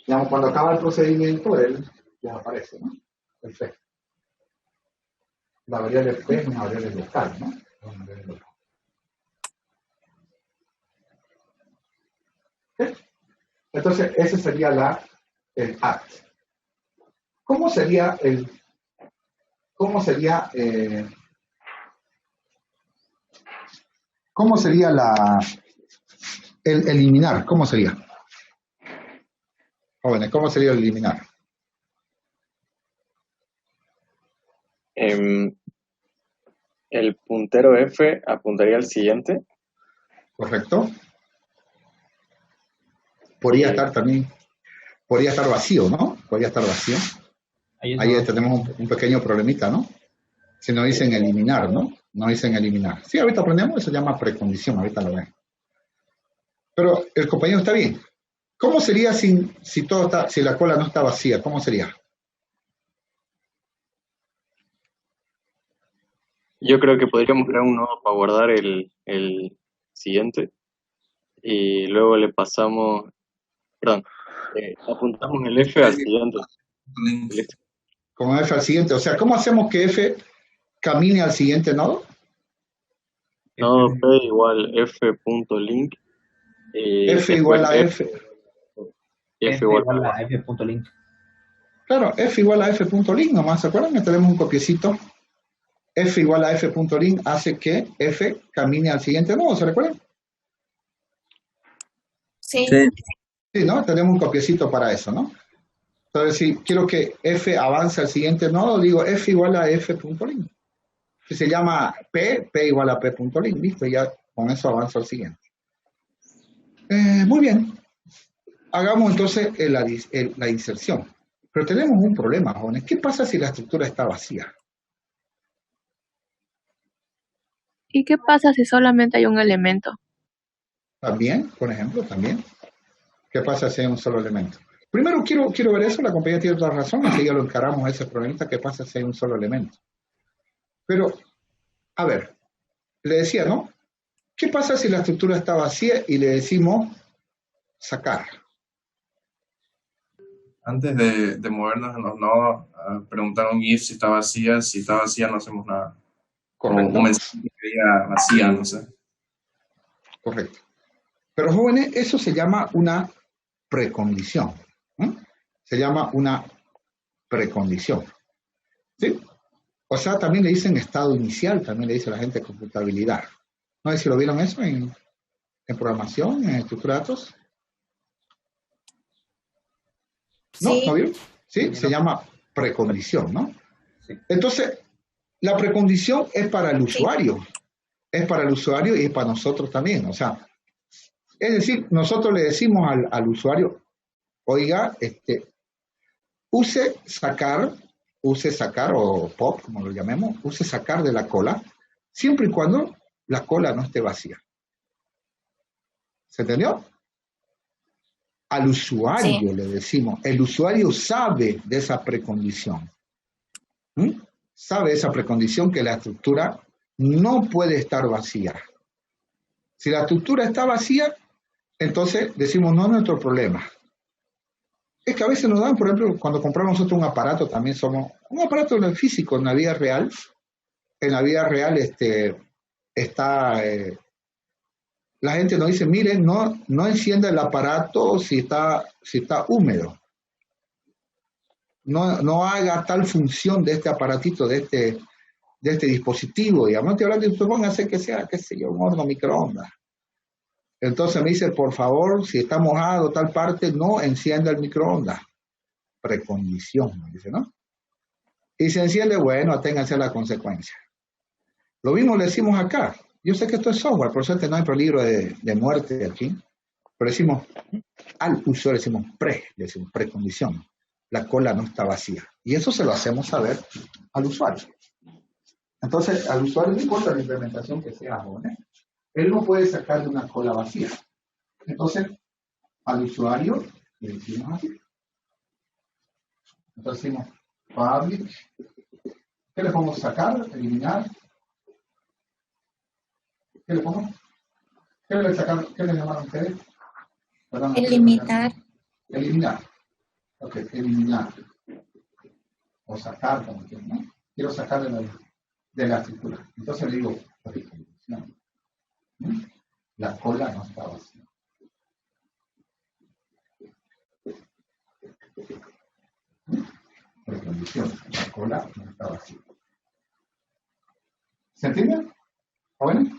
digamos, cuando acaba el procedimiento, él desaparece, ¿no? El P. La variable P es una variable local, ¿no? Una variable local. ¿Ok? Entonces, ese sería el act. ¿Cómo sería el eliminar? ¿Cómo sería? Jóvenes, ¿cómo sería el eliminar? El puntero F apuntaría al siguiente. ¿Correcto? Podría estar vacío, ¿no? Podría estar vacío. Ahí tenemos un pequeño problemita, ¿no? Si nos dicen eliminar, ¿no? Nos dicen eliminar. Sí, ahorita aprendemos, eso se llama precondición, ahorita lo ven. Pero el compañero está bien. ¿Cómo sería si la cola no está vacía? ¿Cómo sería? Yo creo que podríamos crear un nodo para guardar el siguiente y luego le pasamos, perdón, apuntamos el F al siguiente. Listo. Con F al siguiente. O sea, ¿cómo hacemos que F camine al siguiente nodo? Nodo P igual F.link. F igual a F. F igual a F.link. Claro, F igual a F.link nomás. ¿Se acuerdan que tenemos un copiecito? F igual a F.link hace que F camine al siguiente nodo, ¿se recuerdan? Sí. Sí, ¿no? Tenemos un copiecito para eso, ¿no? Entonces, si quiero que F avance al siguiente nodo, digo F igual a F.link. Que se llama P igual a P.link, listo, ya con eso avanzo al siguiente. Muy bien. Hagamos entonces la inserción. Pero tenemos un problema, jóvenes. ¿Qué pasa si la estructura está vacía? ¿Y qué pasa si solamente hay un elemento? También, por ejemplo, también. ¿Qué pasa si hay un solo elemento? Primero quiero ver eso, la compañía tiene toda razón, así ya lo encaramos ese problemita, ¿qué pasa si hay un solo elemento? Pero, a ver, le decía, ¿no? ¿Qué pasa si la estructura está vacía y le decimos sacar? Antes de movernos en los nodos, preguntaron if si está vacía no hacemos nada. Correcto. O un mensaje que diga vacía, no sé. Correcto. Pero jóvenes, eso se llama una precondición. Se llama una precondición. ¿Sí? O sea, también le dicen estado inicial, también le dice la gente de computabilidad. No sé si lo vieron eso en programación, en estructura de datos. ¿No? Sí. ¿No vieron? Sí, se llama precondición, ¿no? Sí. Entonces, la precondición es para el usuario. Sí. Es para el usuario y es para nosotros también. O sea, es decir, nosotros le decimos al usuario, oiga, use sacar o pop, como lo llamemos, use sacar de la cola, siempre y cuando la cola no esté vacía. ¿Se entendió? Al usuario sí. Le decimos, el usuario sabe de esa precondición. Sabe esa precondición que la estructura no puede estar vacía. Si la estructura está vacía, entonces decimos, no es nuestro problema. Es que a veces nos dan, por ejemplo, cuando compramos nosotros un aparato, también somos, un aparato físico en la vida real, está, la gente nos dice, miren, no encienda el aparato si está húmedo. no haga tal función de este aparatito, de este dispositivo, digamos. No estoy hablando de, supóngase que sea, qué sé yo, un horno microondas. Entonces me dice, por favor, si está mojado tal parte, no encienda el microondas. Precondición, me dice, ¿no? Y se enciende, bueno, aténganse a la consecuencia. Lo mismo le decimos acá. Yo sé que esto es software, por suerte no hay peligro de muerte aquí, pero decimos, al usuario le decimos precondición. La cola no está vacía. Y eso se lo hacemos saber al usuario. Entonces, al usuario no importa la implementación que sea, ¿no? Él no puede sacar de una cola vacía. Entonces, al usuario le decimos así. Entonces decimos public. ¿Qué le podemos sacar? Eliminar. ¿Qué le pongo? ¿Qué le llamaron ustedes? Perdón, Eliminar. Eliminar. Ok, eliminar. O sacar, como quieran, ¿no? Quiero sacar de la estructura. Entonces le digo, precondición. La cola no está vacía. Precondición. La cola no está vacía. ¿Se entiende? ¿Jóvenes?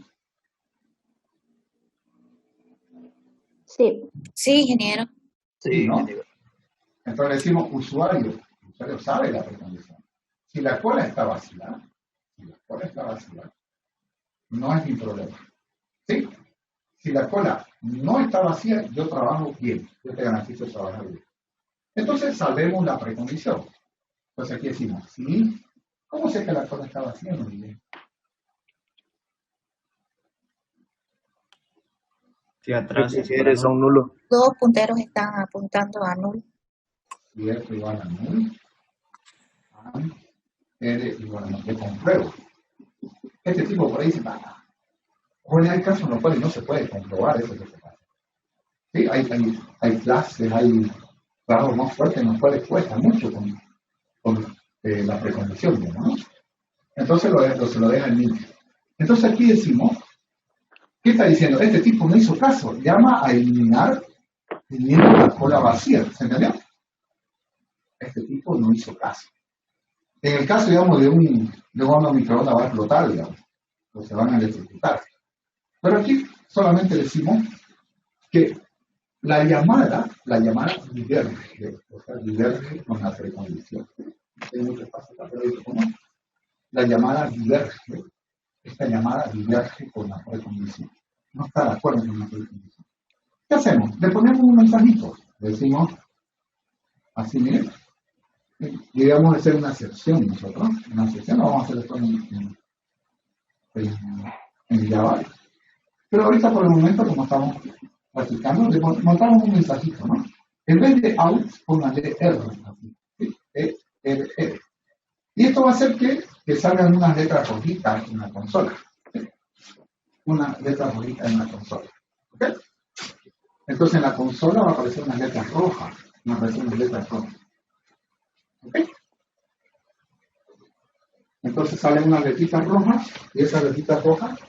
Sí. Sí, ingeniero. Sí, ¿no? Entonces decimos usuario. El usuario sabe la precondición. Si la cola está vacía, no es mi problema. ¿Sí? Si la cola no está vacía, yo trabajo bien. Yo te garantizo trabajar bien. Entonces sabemos la precondición. Entonces aquí decimos, ¿sí? ¿Cómo sé que la cola está vacía? No diré. Si atrás es Eres un nulo. Dos punteros están apuntando a null. Y R igual a null. R igual a null. Yo compruebo. Este tipo por ahí dice, o hay casos en los cuales no se puede comprobar eso que se pasa. Sí, hay clases, hay trabajos más fuertes en los cuales cuesta mucho con la precondición, ¿no? Entonces se lo deja el niño. Entonces aquí decimos, ¿qué está diciendo? Este tipo no hizo caso, llama a eliminar teniendo la cola vacía, ¿se entendió? Este tipo no hizo caso. En el caso, digamos, de un horno microondas va a explotar, digamos, o se van a electrocutar. Pero aquí solamente decimos que la llamada diverge, o sea, diverge con la precondición. Hay mucho espacio para ver esto, ¿no? La llamada diverge, esta llamada diverge con la precondición. No está de acuerdo con la precondición. ¿Qué hacemos? Le ponemos un mensajito. Le decimos, así, miren, y vamos a hacer una sección nosotros. Una sección la vamos a hacer después en Java. Pero ahorita por el momento, como estamos practicando, le montamos un mensajito, ¿no? En vez de out, póngale R, ¿sí? R. Y esto va a hacer que salgan unas letras rojitas en la consola. ¿Sí? Una letra rojita en la consola. ¿Ok? Entonces en la consola va a aparecer unas letras rojas. ¿Ok? Entonces salen unas letritas rojas y esas letritas rojas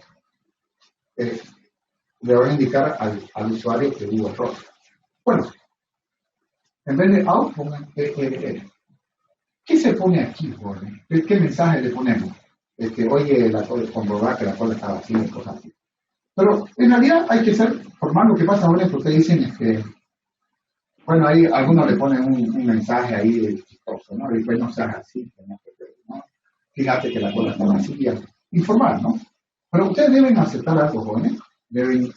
le van a indicar al usuario que hubo error. Bueno, en vez de out, pongan ERR. ¿Qué se pone aquí, Jorge? ¿Qué mensaje le ponemos? Oye, comprobar que la cola está vacía y cosas así. Pero en realidad hay que ser formal. Lo que pasa ahora es que ustedes dicen es que, bueno, ahí algunos le ponen un mensaje ahí de chistoso, ¿no? Y después no seas así, ¿no? Fíjate que la cola está vacía. Informal, ¿no? Pero ustedes deben aceptar algo, jóvenes. Deben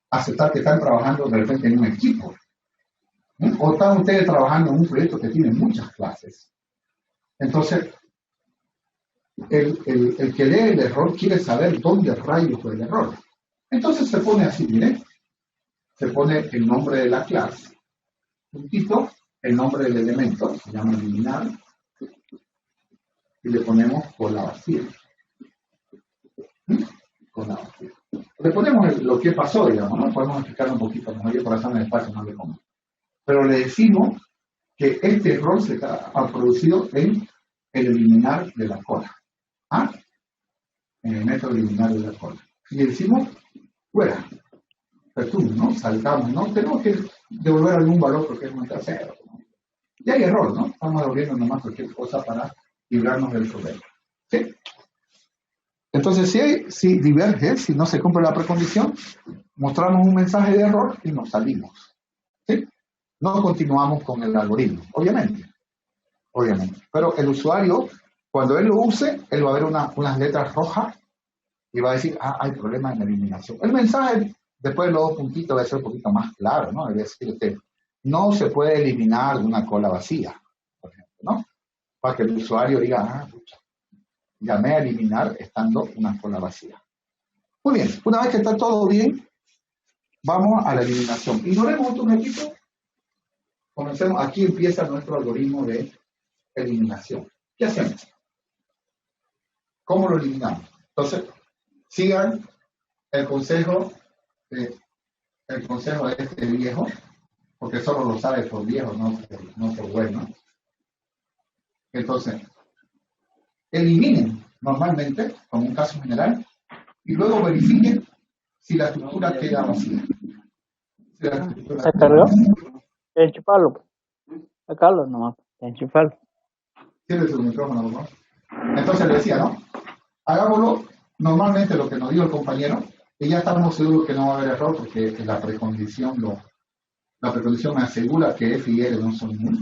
aceptar que están trabajando de repente en un equipo. O están ustedes trabajando en un proyecto que tiene muchas clases. Entonces, el que lee el error quiere saber dónde rayos fue el error. Entonces se pone así, miren. Se pone el nombre de la clase, puntito, el nombre del elemento, se llama eliminar, y le ponemos cola vacía. Cola vacía. Le ponemos lo que pasó, digamos, ¿no? Podemos explicarlo un poquito, como yo por hacer en el espacio no le pongo. Pero le decimos que este error se ha producido en el eliminar de la cola. ¿Ah? En el método eliminar de la cola. Y le decimos, fuera. Return, ¿no? Saltamos, ¿no? Tenemos que devolver algún valor porque es un tercero, ¿no? Y hay error, ¿no? Estamos abriendo nomás cualquier cosa para librarnos del problema. ¿Sí? Entonces, si diverge, si no se cumple la precondición, mostramos un mensaje de error y nos salimos. ¿Sí? No continuamos con el algoritmo, obviamente. Pero el usuario, cuando él lo use, él va a ver unas letras rojas y va a decir, hay problema en la eliminación. El mensaje, después de los dos puntitos, va a ser un poquito más claro, ¿no? Es decir, que no se puede eliminar una cola vacía, por ejemplo, ¿no? Para que el usuario diga, pucha, llamé a eliminar estando una cola vacía. Muy bien, una vez que está todo bien, vamos a la eliminación. Ignoremos otro ratito. Comencemos, aquí empieza nuestro algoritmo de eliminación. ¿Qué hacemos? ¿Cómo lo eliminamos? Entonces, sigan el consejo de este viejo, porque solo lo sabe por viejo, no por bueno. Entonces, eliminen normalmente, como un caso general, y luego verifiquen si la estructura queda vacía. Si la estructura ¿Se cargó? Enchufarlo. Sacarlo nomás. Enchufarlo. Tiene su micrófono, ¿no? Entonces le decía, ¿no? Hagámoslo normalmente lo que nos dijo el compañero, y ya estamos seguros que no va a haber error porque la precondición me asegura que F y L no son null.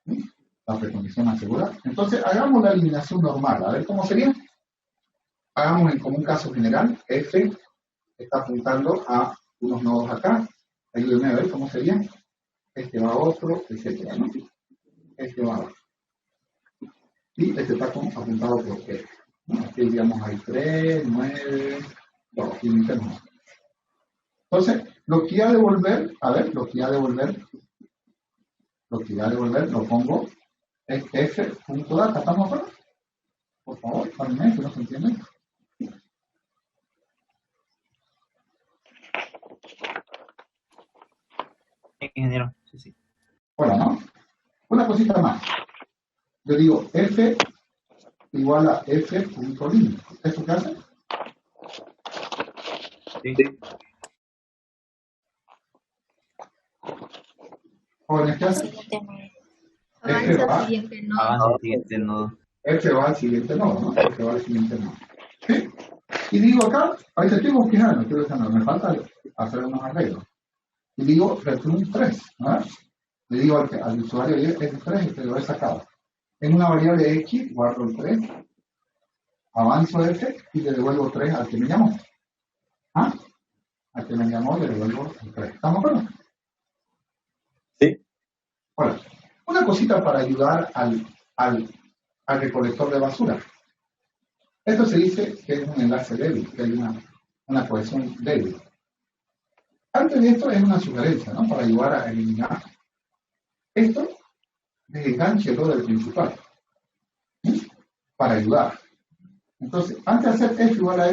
¿Sí? La precondición me asegura. Entonces hagamos la eliminación normal. A ver cómo sería. Hagamos como un caso general. F está apuntando a unos nodos acá. Ayúdenme a ver cómo sería. Este va a otro, etcétera, ¿no? Este va a otro. Y este está apuntado por F. ¿No? Aquí digamos hay 3, 9, 2, y no. Entonces, lo que iba a devolver, lo pongo es f.data, ¿estamos de acuerdo? Por favor, párenme, que no se entiende. Ingeniero, sí. Hola, ¿no? Una cosita más. Yo digo f igual a f.link. ¿Esto qué hace? Sí. Jóvenes, ¿qué hace? Avanza al siguiente nodo. Avanza al siguiente nodo. F va al siguiente nodo, ¿no? F va al siguiente nodo. ¿Sí? Y digo acá, ahí te estoy buscando, me falta hacer unos arreglos. Y digo return 3, ¿no? Le digo al usuario F3 y te lo he sacado. En una variable X guardo el 3, avanzo F y le devuelvo 3 al que me llamó. Al que me llamó le devuelvo el 3. ¿Estamos claros? Sí. Bueno, una cosita para ayudar al recolector de basura. Esto se dice que es un enlace débil, que hay una cohesión débil. Antes de esto es una sugerencia, ¿no? Para ayudar a eliminar esto, desenganchelo del principal. ¿Sí? Para ayudar. Entonces, antes de hacer F igual a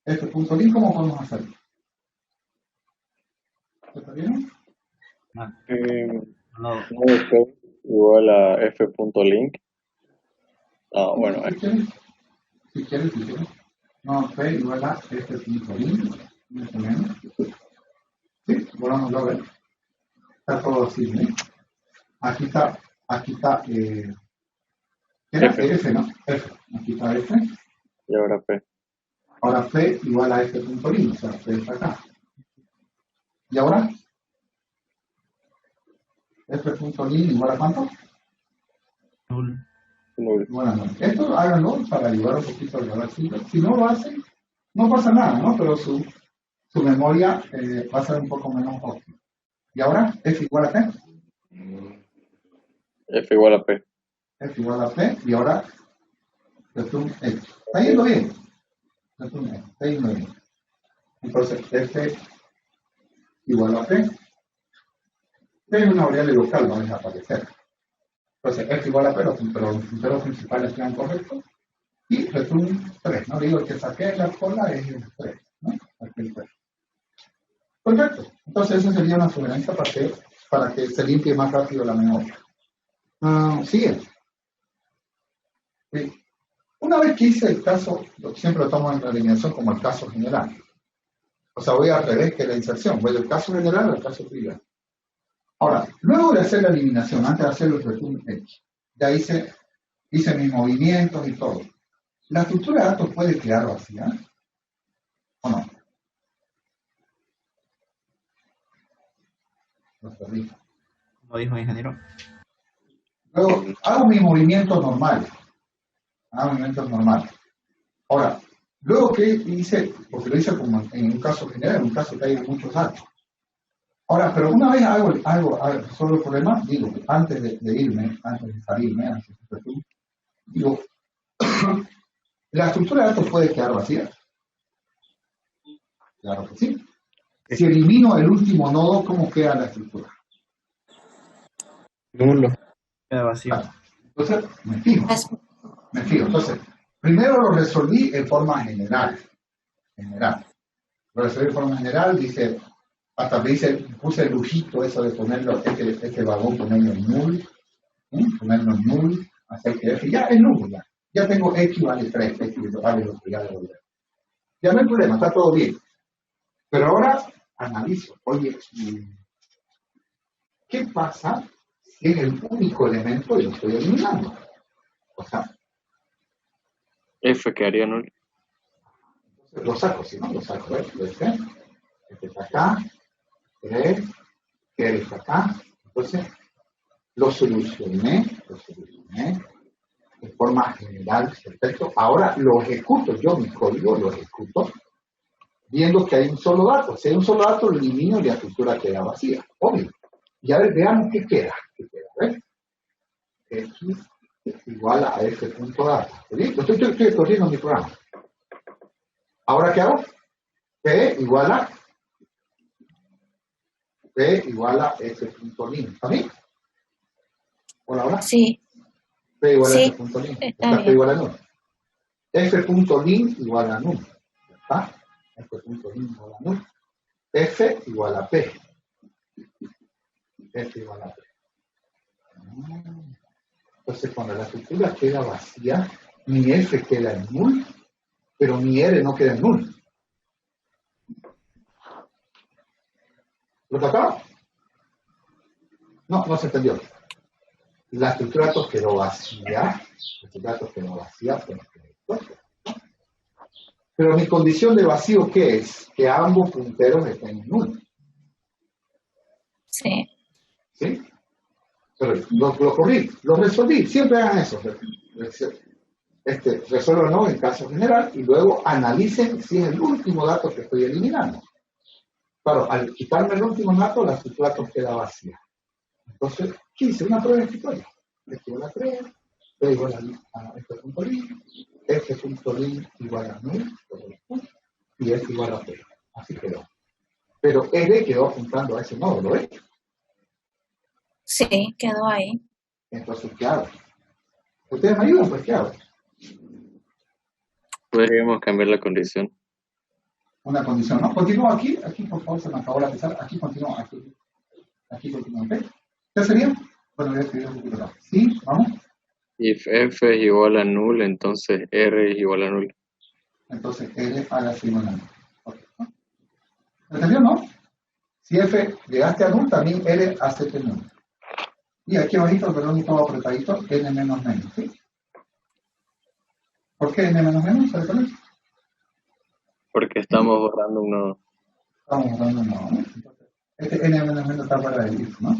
F.link, ¿cómo podemos hacerlo? ¿Está bien? No. F igual a f.link. Bueno. Si quieres. No, F igual a F.link. Sí, volvámoslo a ver. Está todo así, ¿eh? Aquí está era F, ¿no? F. Aquí está F. Y ahora P. Ahora P igual a F.link, o sea, P está acá. ¿Y ahora? F.link igual a ¿cuánto? Null. Igual a 9. Esto háganlo para ayudar un poquito a grabar. Si no lo hacen, no pasa nada, ¿no? Pero su memoria va a ser un poco menos óptima. ¿Y ahora? F igual a P. F igual a P. F igual a P. Y ahora, return X. ¿Está yendo bien? Return X. Está yendo bien. Entonces, F igual a P. P es una variable local, va a desaparecer. Entonces, F igual a P, pero los punteros principales quedan correctos. Y return 3, ¿no? Digo, el que saqué en la cola es el 3, ¿no? Aquí el 3. Perfecto. Entonces, esa sería una sugerencia para que se limpie más rápido la memoria. Siguiente. Sí. Una vez que hice el caso, siempre lo tomo en la eliminación como el caso general. O sea, voy al revés que la inserción. Voy del caso general al caso trivial. Ahora, luego de hacer la eliminación, antes de hacer el return X, ya hice mis movimientos y todo. ¿La estructura de datos puede quedar vacía? ¿O no? Lo perdí. Como dijo el ingeniero. Luego, hago mis movimientos normales. Ahora, luego que hice, porque lo hice como en un caso general, en un caso que hay muchos datos. Ahora, pero una vez hago solo el problema, digo, antes de salirme, digo, ¿la estructura de datos puede quedar vacía? Claro que sí. Si elimino el último nodo, ¿cómo queda la estructura? Nulo. Queda vacío. Claro. Entonces, me fijo. Entonces, primero lo resolví en forma general. Lo resolví en forma general, dice, hasta me puse el lujito eso de ponerlo, este vagón, ponerlo en null, hacer que F, ya es null, ya tengo X vale 3, X vale lo que ya devolver. Ya no hay problema, está todo bien. Pero ahora analizo, oye, ¿qué pasa si es el único elemento y lo estoy eliminando? O sea, F quedaría nulo. lo saco, si no, lo saco, ¿ves? Este está acá, 3, que está acá. Entonces, lo solucioné de forma general, perfecto. Ahora lo ejecuto, yo mi código lo ejecuto, viendo que hay un solo dato. Si hay un solo dato, lo elimino y la estructura queda vacía, obvio. Y a ver, veamos qué queda. ¿Ves? X es igual a f.data. Estoy corriendo mi programa. ¿Ahora qué hago? P igual a f.lin. ¿Está bien? ¿Hola, ahora? Sí, P igual a sí, f.lin. está P bien. igual a null. F.lin igual a null. ¿Está? F.lin igual a null. F igual a P. F igual a P. Entonces, cuando la estructura queda vacía, mi F queda en null, pero mi R no queda en null. ¿Lo captaron? No se entendió. La estructura de datos quedó vacía. Pero mi condición de vacío, ¿qué es? Que ambos punteros estén en null. Sí. ¿Sí? Pero lo corrí, lo resolví. Siempre hagan eso. Resuelvan ¿no? en caso general y luego analicen si es el último dato que estoy eliminando. Claro, al quitarme el último dato, la estructura de datos queda vacía. Entonces, ¿qué hice? Una prueba de escritorio. F igual a 3, P igual a F.lin, F.lin igual a null, y F igual a P. Así quedó. Pero R quedó apuntando a ese nodo, ¿lo ves? Sí, quedó ahí. Entonces, ¿qué hago? ¿Ustedes me ayudan? Pues, ¿qué hago? Podríamos cambiar la condición. Una condición, ¿no? Continúo aquí, por favor, se me acabó la pesada. Aquí continúo, aquí continúo, ¿ok? ¿Qué sería? Bueno, voy a escribir un poquito más. Sí, vamos. If F es igual a null, entonces R es igual a null. Entonces, R haga igual a null. Okay. ¿Entendió, no? Si F llegaste a null, también R hace que null. Y aquí abajito, perdón, y todo apretadito, N menos menos, ¿sí? ¿Por qué N menos menos? ¿Sabe cuál es? Porque estamos borrando un nodo. Estamos borrando un nodo, ¿no? Entonces, este N menos menos está fuera del if, ¿no?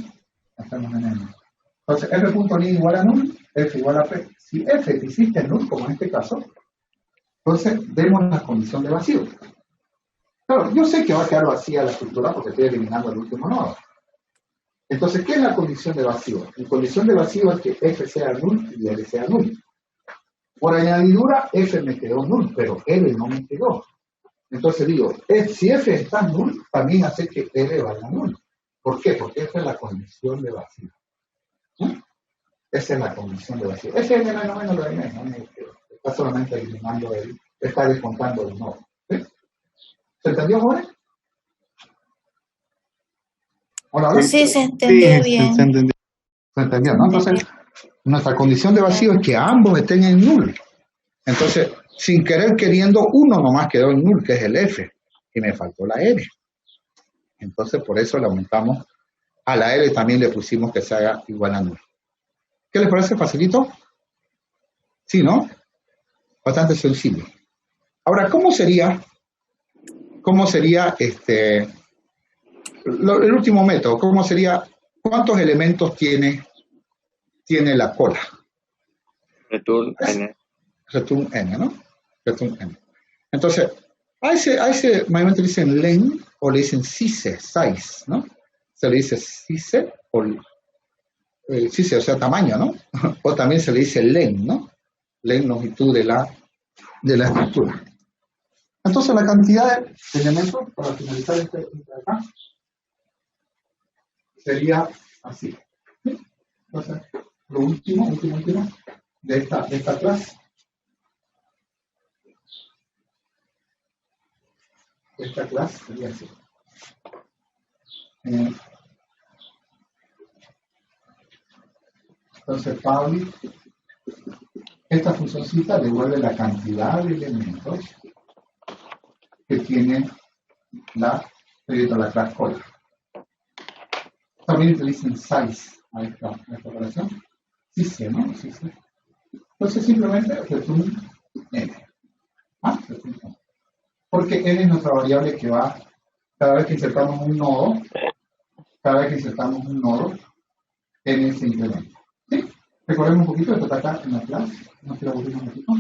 Hacemos N menos. Entonces, F.lin igual a null, F igual a P. Si F existe en null, como en este caso, entonces vemos la condición de vacío. Claro, yo sé que va a quedar vacía la estructura porque estoy eliminando el último nodo. Entonces, ¿qué es la condición de vacío? La condición de vacío es que F sea null y L sea null. Por añadidura, F me quedó null, pero L no me quedó. Entonces digo, si F está null, también hace que L valga null. ¿Por qué? Porque esa es la condición de vacío. ¿Sí? Esa es la condición de vacío. Ese N menos menos lo de menos, ¿no? Está solamente eliminando está descontando el nodo. ¿Sí? ¿Se entendió, jóvenes? Hola, Sí, se entendió bien. Se entendió, ¿no? Entonces, nuestra condición de vacío es que ambos estén en null. Entonces, sin querer queriendo, uno nomás quedó en null, que es el F, y me faltó la R. Entonces, por eso le aumentamos A la L también le pusimos que se haga igual a null. ¿Qué les parece? ¿Facilito? Sí, ¿no? Bastante sencillo. Ahora, ¿cómo sería el último método? ¿Cómo sería? ¿Cuántos elementos tiene la cola? Return n. Return n, ¿no? Return n. Entonces, a ese mayormente le dicen len o le dicen size, ¿no? Se le dice size o size, o sea, tamaño, ¿no? O también se le dice len, ¿no? Len, longitud de la estructura. Entonces, la cantidad de elementos, para finalizar este de acá, sería así. ¿Sí? Entonces, lo último de esta clase. Esta clase sería así. Entonces, public, esta funcioncita devuelve la cantidad de elementos que tiene la clase cola. También utilizan size a esta operación. Size, ¿no? Size. Entonces, simplemente return n. Return n. Porque n es nuestra variable que va, cada vez que insertamos un nodo, n se incrementa. ¿Sí? Recordemos un poquito, esto está acá en la clase, no quiero aburrir un poquito,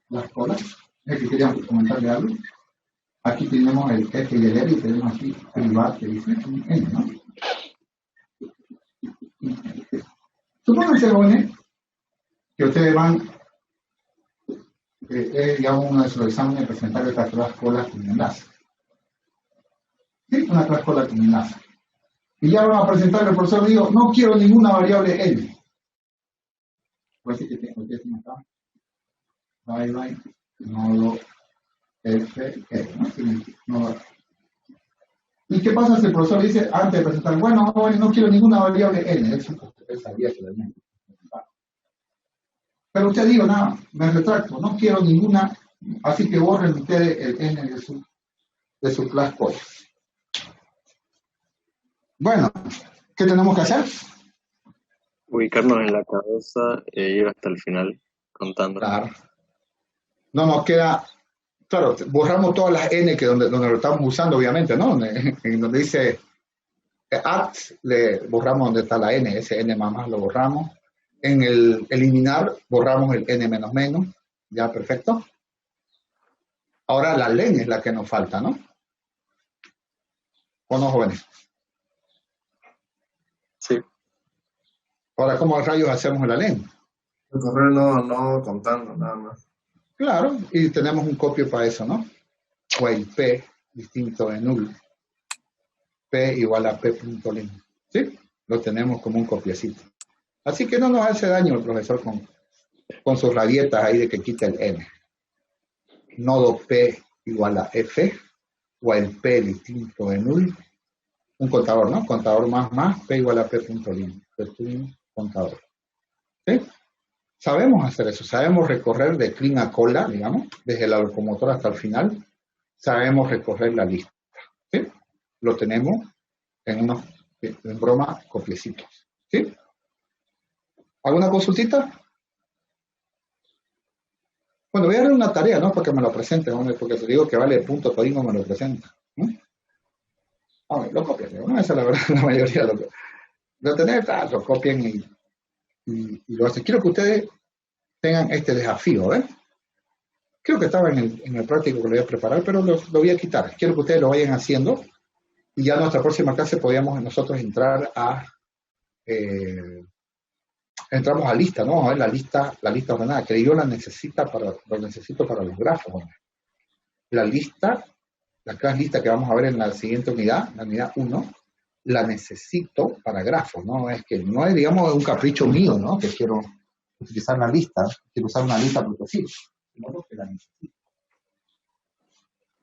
las colas, es que queríamos comentarle algo. Aquí tenemos el F y el R y tenemos aquí el bar que dice n, ¿no? Supónganse, jóvenes, que ustedes van, digamos, uno de sus exámenes presentar esta clase cola con enlace. ¿Sí? Una clase cola con enlace. Y ya van a presentar el profesor, digo, no quiero ninguna variable n. Pues sí que tengo acá. Bye, nodo F, R, ¿no? ¿Y qué pasa si el profesor dice, antes de presentar, bueno, no quiero ninguna variable n? Eso porque él sabía que la n. Pero usted digo, nada, me retracto, no quiero ninguna, así que borren ustedes el n de su clase cola. Bueno, ¿qué tenemos que hacer? Ubicarnos en la cabeza e ir hasta el final contando. Claro. No nos queda, claro, borramos todas las n que donde lo estamos usando, obviamente, ¿no? En donde dice at, le borramos donde está la n, ese n más lo borramos. En el eliminar, borramos el n menos menos, ya perfecto. Ahora la len es la que nos falta, ¿no? ¿O no, jóvenes? Sí. Ahora, ¿cómo rayos hacemos la len? Recorrer no contando, nada más. Claro, y tenemos un copio para eso, ¿no? O el P distinto de null. P igual a P.len. ¿Sí? Lo tenemos como un copiecito. Así que no nos hace daño el profesor con sus rabietas ahí de que quita el n. Nodo P igual a F, o el P distinto de null. Un contador, ¿no? Contador más, P igual a P.len. Return contador. ¿Sí? Sabemos hacer eso, sabemos recorrer de clean a cola, digamos, desde la locomotora hasta el final, sabemos recorrer la lista. ¿Sí? Lo tenemos en broma, copiecitos. ¿Sí? ¿Alguna consultita? Bueno, voy a dar una tarea, ¿no? Para que me lo presenten, hombre, porque si digo que vale punto, todavía me lo presenta. Lo copian, ¿no? Esa es la verdad, la mayoría lo tenés, lo copian y lo hacen. Quiero que ustedes tengan este desafío, ¿eh? Creo que estaba en el práctico que lo voy a preparar, pero lo voy a quitar. Quiero que ustedes lo vayan haciendo y ya en nuestra próxima clase podríamos nosotros entrar entramos a lista, ¿no? Vamos a ver la lista ordenada, que yo lo necesito para los grafos, ¿no? La clase lista que vamos a ver en la siguiente unidad, la unidad 1, la necesito para grafos, ¿no? No es, digamos, un capricho mío, ¿no? Que quiero utilizar la lista, quiero usar una lista porque sí, sino porque la necesito.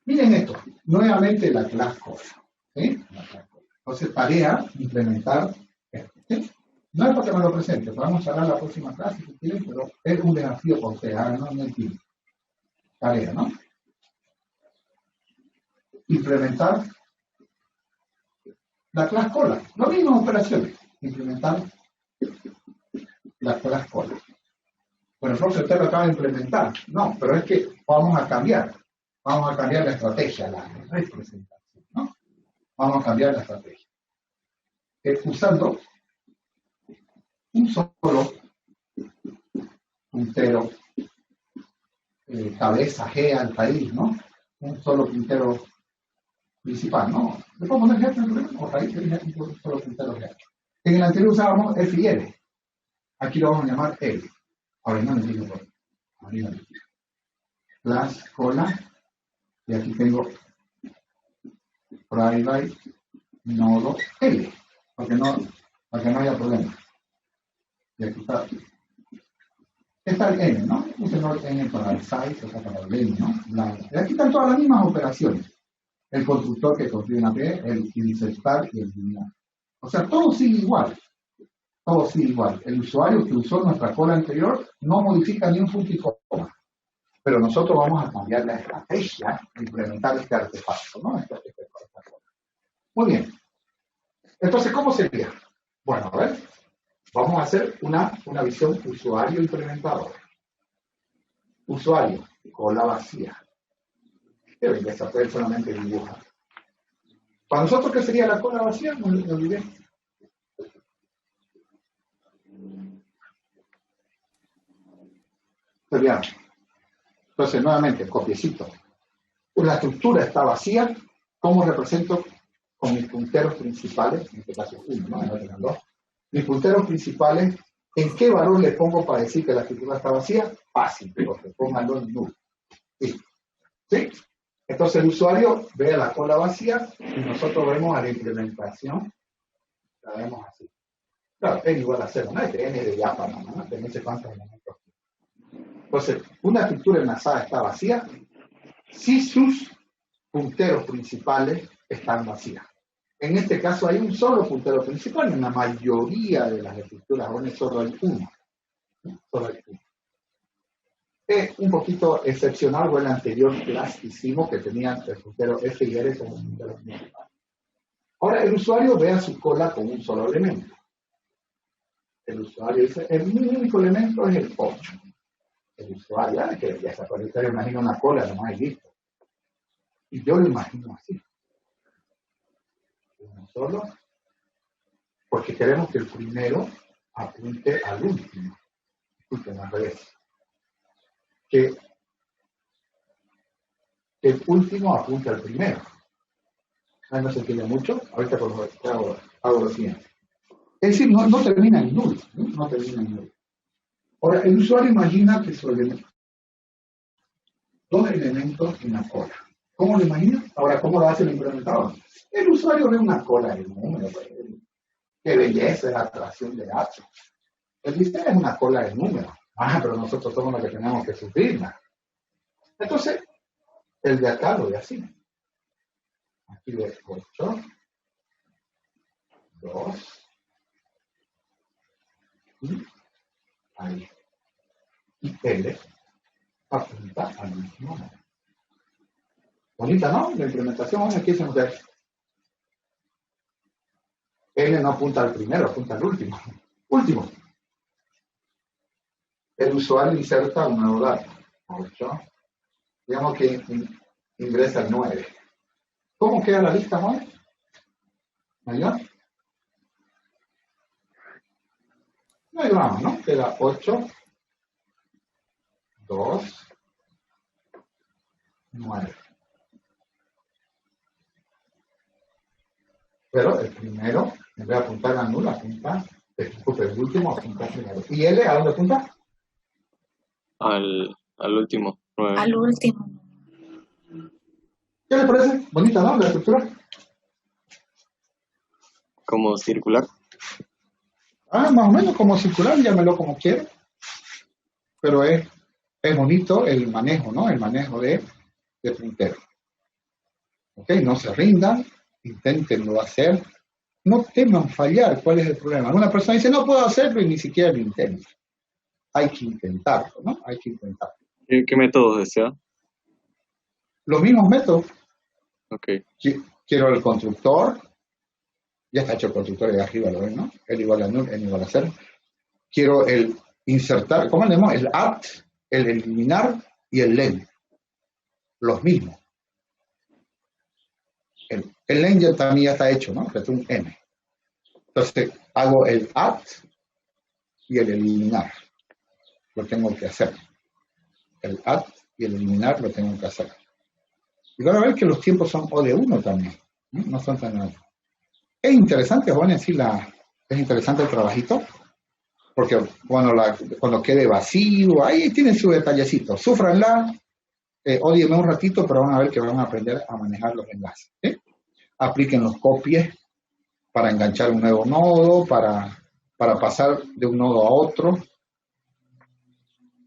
Miren esto, nuevamente la clase cola, ¿sí? Entonces, tarea, implementar esto, ¿sí? No es porque me lo presente, vamos a hablar la próxima clase si quieren, pero es un desafío por ustedes, no en el tiempo. Tarea, ¿no? Implementar la clase cola. Las mismas operaciones. Implementar la clase cola. Bueno, entonces usted lo acaba de implementar. No, pero es que vamos a cambiar. Vamos a cambiar la estrategia, la representación, ¿no? Vamos a cambiar la estrategia. Usando un solo puntero, cabeza G al país, ¿no? Un solo puntero principal, ¿no? ¿Le puedo poner G o raíz de un solo puntero G? En el anterior usábamos F y L. Aquí lo vamos a llamar L. Ahora no me digo por arriba. Class cola. Y aquí tengo private nodo L. Para que no haya problema. Y aquí está el N, ¿no? Puse el N para el size, o sea, para el N, ¿no? Y aquí están todas las mismas operaciones. El constructor que construye una P, el insertar y el eliminar. O sea, todo sigue igual. Todo sigue igual. El usuario que usó nuestra cola anterior no modifica ni un punto y coma. Pero nosotros vamos a cambiar la estrategia de implementar este artefacto, ¿no? Esta cola. Muy bien. Entonces, ¿cómo sería? Bueno, a ver. Vamos a hacer una visión usuario implementador. Usuario, cola vacía. Qué belleza, puede solamente dibujar. Para nosotros, ¿qué sería la cola vacía? No me olvidé. Sería. Entonces, nuevamente, copiecito. La estructura está vacía. ¿Cómo represento con mis punteros principales? En este caso, uno, ¿no? En otro, dos. Mis punteros principales, ¿en qué valor le pongo para decir que la estructura está vacía? Fácil, porque pónganlo en null. ¿Sí? Entonces el usuario ve a la cola vacía y nosotros vemos a la implementación, la vemos así. Claro, n igual a 0, no es que n de yapa, ¿no? De no sé cuántos elementos. Entonces, una estructura enlazada está vacía si sus punteros principales están vacías. En este caso hay un solo puntero principal, en la mayoría de las estructuras ONE solo hay uno. Solo hay uno. Es un poquito excepcional o el anterior class que hicimos que tenían el puntero F y R como punteros principales. Ahora el usuario ve a su cola con un solo elemento. El usuario dice, el único elemento es el 8. El usuario, que ya se puede imagina una cola, nomás y listo. Y yo lo imagino así. Uno solo, porque queremos que el primero apunte al último. Disculpen, al revés. Que el último apunte al primero. No se entiende mucho. Ahorita hago lo siguiente. Es decir, no termina en null. No termina en null. Ahora, el usuario imagina que su elemento, dos elementos en la cola. ¿Cómo lo imagina? Ahora, ¿cómo lo hace el implementador? El usuario ve una cola de número. Qué belleza es la atracción de datos. Él dice, es una cola de número. Ah, pero nosotros somos los que tenemos que sufrirla. Entonces, el de acá lo ve así. Aquí ve 8, 2, y ahí. Y L apunta al mismo número. Bonita, ¿no? La implementación, ¿qué dicen ustedes? L no apunta al primero, apunta al último. Último. El usuario inserta un nuevo dato. 8. Digamos que ingresa el 9. ¿Cómo queda la lista, Juan? ¿Mayor? No hay drama, ¿no? Queda 8, 2, 9. Pero el primero, en vez de apuntar a nulo, apunta, disculpe, el último apunta primero. ¿Y L a dónde apunta? Al último, 9. Al último. ¿Qué le parece? Bonita, ¿no? La estructura. Como circular. Ah, más o menos como circular, llámelo como quiera. Pero es bonito el manejo, ¿no? El manejo de puntero. ¿Ok? No se rindan, inténtenlo hacer. No teman fallar. ¿Cuál es el problema? Alguna persona dice, no puedo hacerlo y ni siquiera lo intenta. Hay que intentarlo, ¿no? Hay que intentarlo. ¿Qué métodos desea? Los mismos métodos. Ok. Quiero el constructor, Ya está hecho el constructor de arriba, lo ven, ¿no? L igual a null, n igual a 0. Quiero el insertar, ¿cómo le llamamos? El add, el eliminar y el len. Los mismos. El len ya también ya está hecho, ¿no? Return n. Entonces, hago el add y el eliminar. Lo tengo que hacer. El add y el eliminar lo tengo que hacer. Y van a ver que los tiempos son O de 1 también. No son tan altos. Es interesante, bueno, en sí es interesante el trabajito, porque cuando quede vacío, ahí tienen su detallecito. Súfranla, ódienme un ratito, pero van a ver que van a aprender a manejar los enlaces. ¿Sí? Apliquen los copies para enganchar un nuevo nodo, para pasar de un nodo a otro.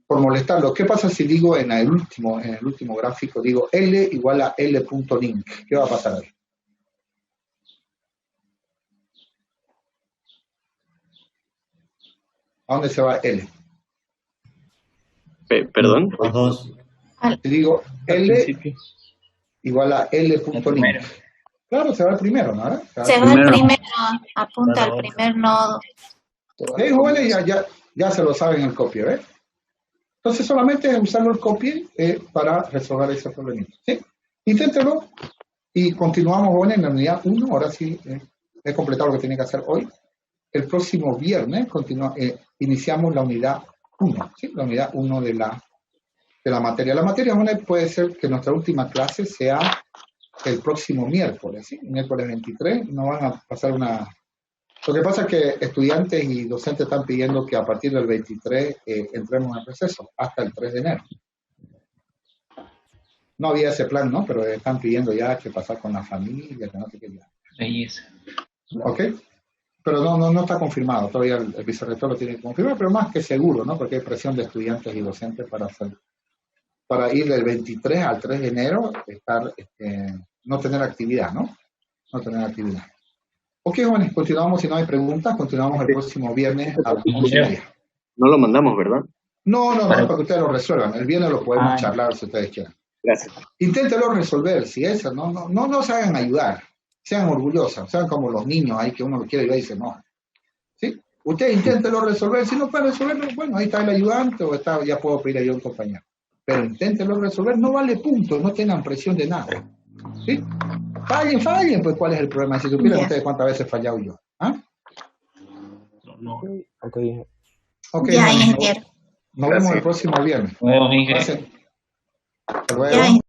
Por molestarlo, ¿qué pasa si digo en el último gráfico, digo L igual a L.link? ¿Qué va a pasar ahí? ¿A dónde se va L? ¿Perdón? Los dos. Si digo L igual a L.link. Claro, se va el primero, ¿no? Se va el primero, apunta al primer nodo. Jóvenes ya se lo saben el copy, ¿ves? Entonces solamente es usarlo el copy para resolver ese problemita. ¿Sí? Inténtelo y continuamos, jóvenes, en la unidad 1. Ahora sí he completado lo que tiene que hacer hoy. El próximo viernes iniciamos la unidad 1, ¿sí? La unidad 1 de la materia. La materia, jóvenes, puede ser que nuestra última clase sea el próximo miércoles, ¿sí? Miércoles 23, no van a pasar una... Lo que pasa es que estudiantes y docentes están pidiendo que a partir del 23 entremos en receso, hasta el 3 de enero. No había ese plan, ¿no? Pero están pidiendo ya que pasar con la familia, que no sé qué ya. Belleza. ¿Ok? Pero no está confirmado, todavía el vicerrector lo tiene que confirmar, pero más que seguro, ¿no? Porque hay presión de estudiantes y docentes para ir del 23 al 3 de enero, no tener actividad, ¿no? No tener actividad. Ok, jóvenes, continuamos, si no hay preguntas, continuamos el próximo viernes a las 11:30. No lo mandamos, ¿verdad? No, para que ustedes lo resuelvan. El viernes lo podemos charlar si ustedes quieren. Gracias. Inténtenlo resolver, si eso, no se hagan ayudar, sean orgullosas, sean como los niños ahí que uno lo quiere ayudar y dice no. ¿Sí? Ustedes inténtenlo resolver, si no pueden resolverlo, bueno, ahí está el ayudante o ya puedo pedir a un compañero. Pero inténtenlo resolver, no vale punto, no tengan presión de nada. ¿Sí? Fallen, pues ¿cuál es el problema? Si supieran ustedes cuántas veces he fallado yo. ¿Ah? Ya, ingeniero. Nos vemos el próximo viernes. Bueno, Miguel. Hasta luego. Ya, ingeniero.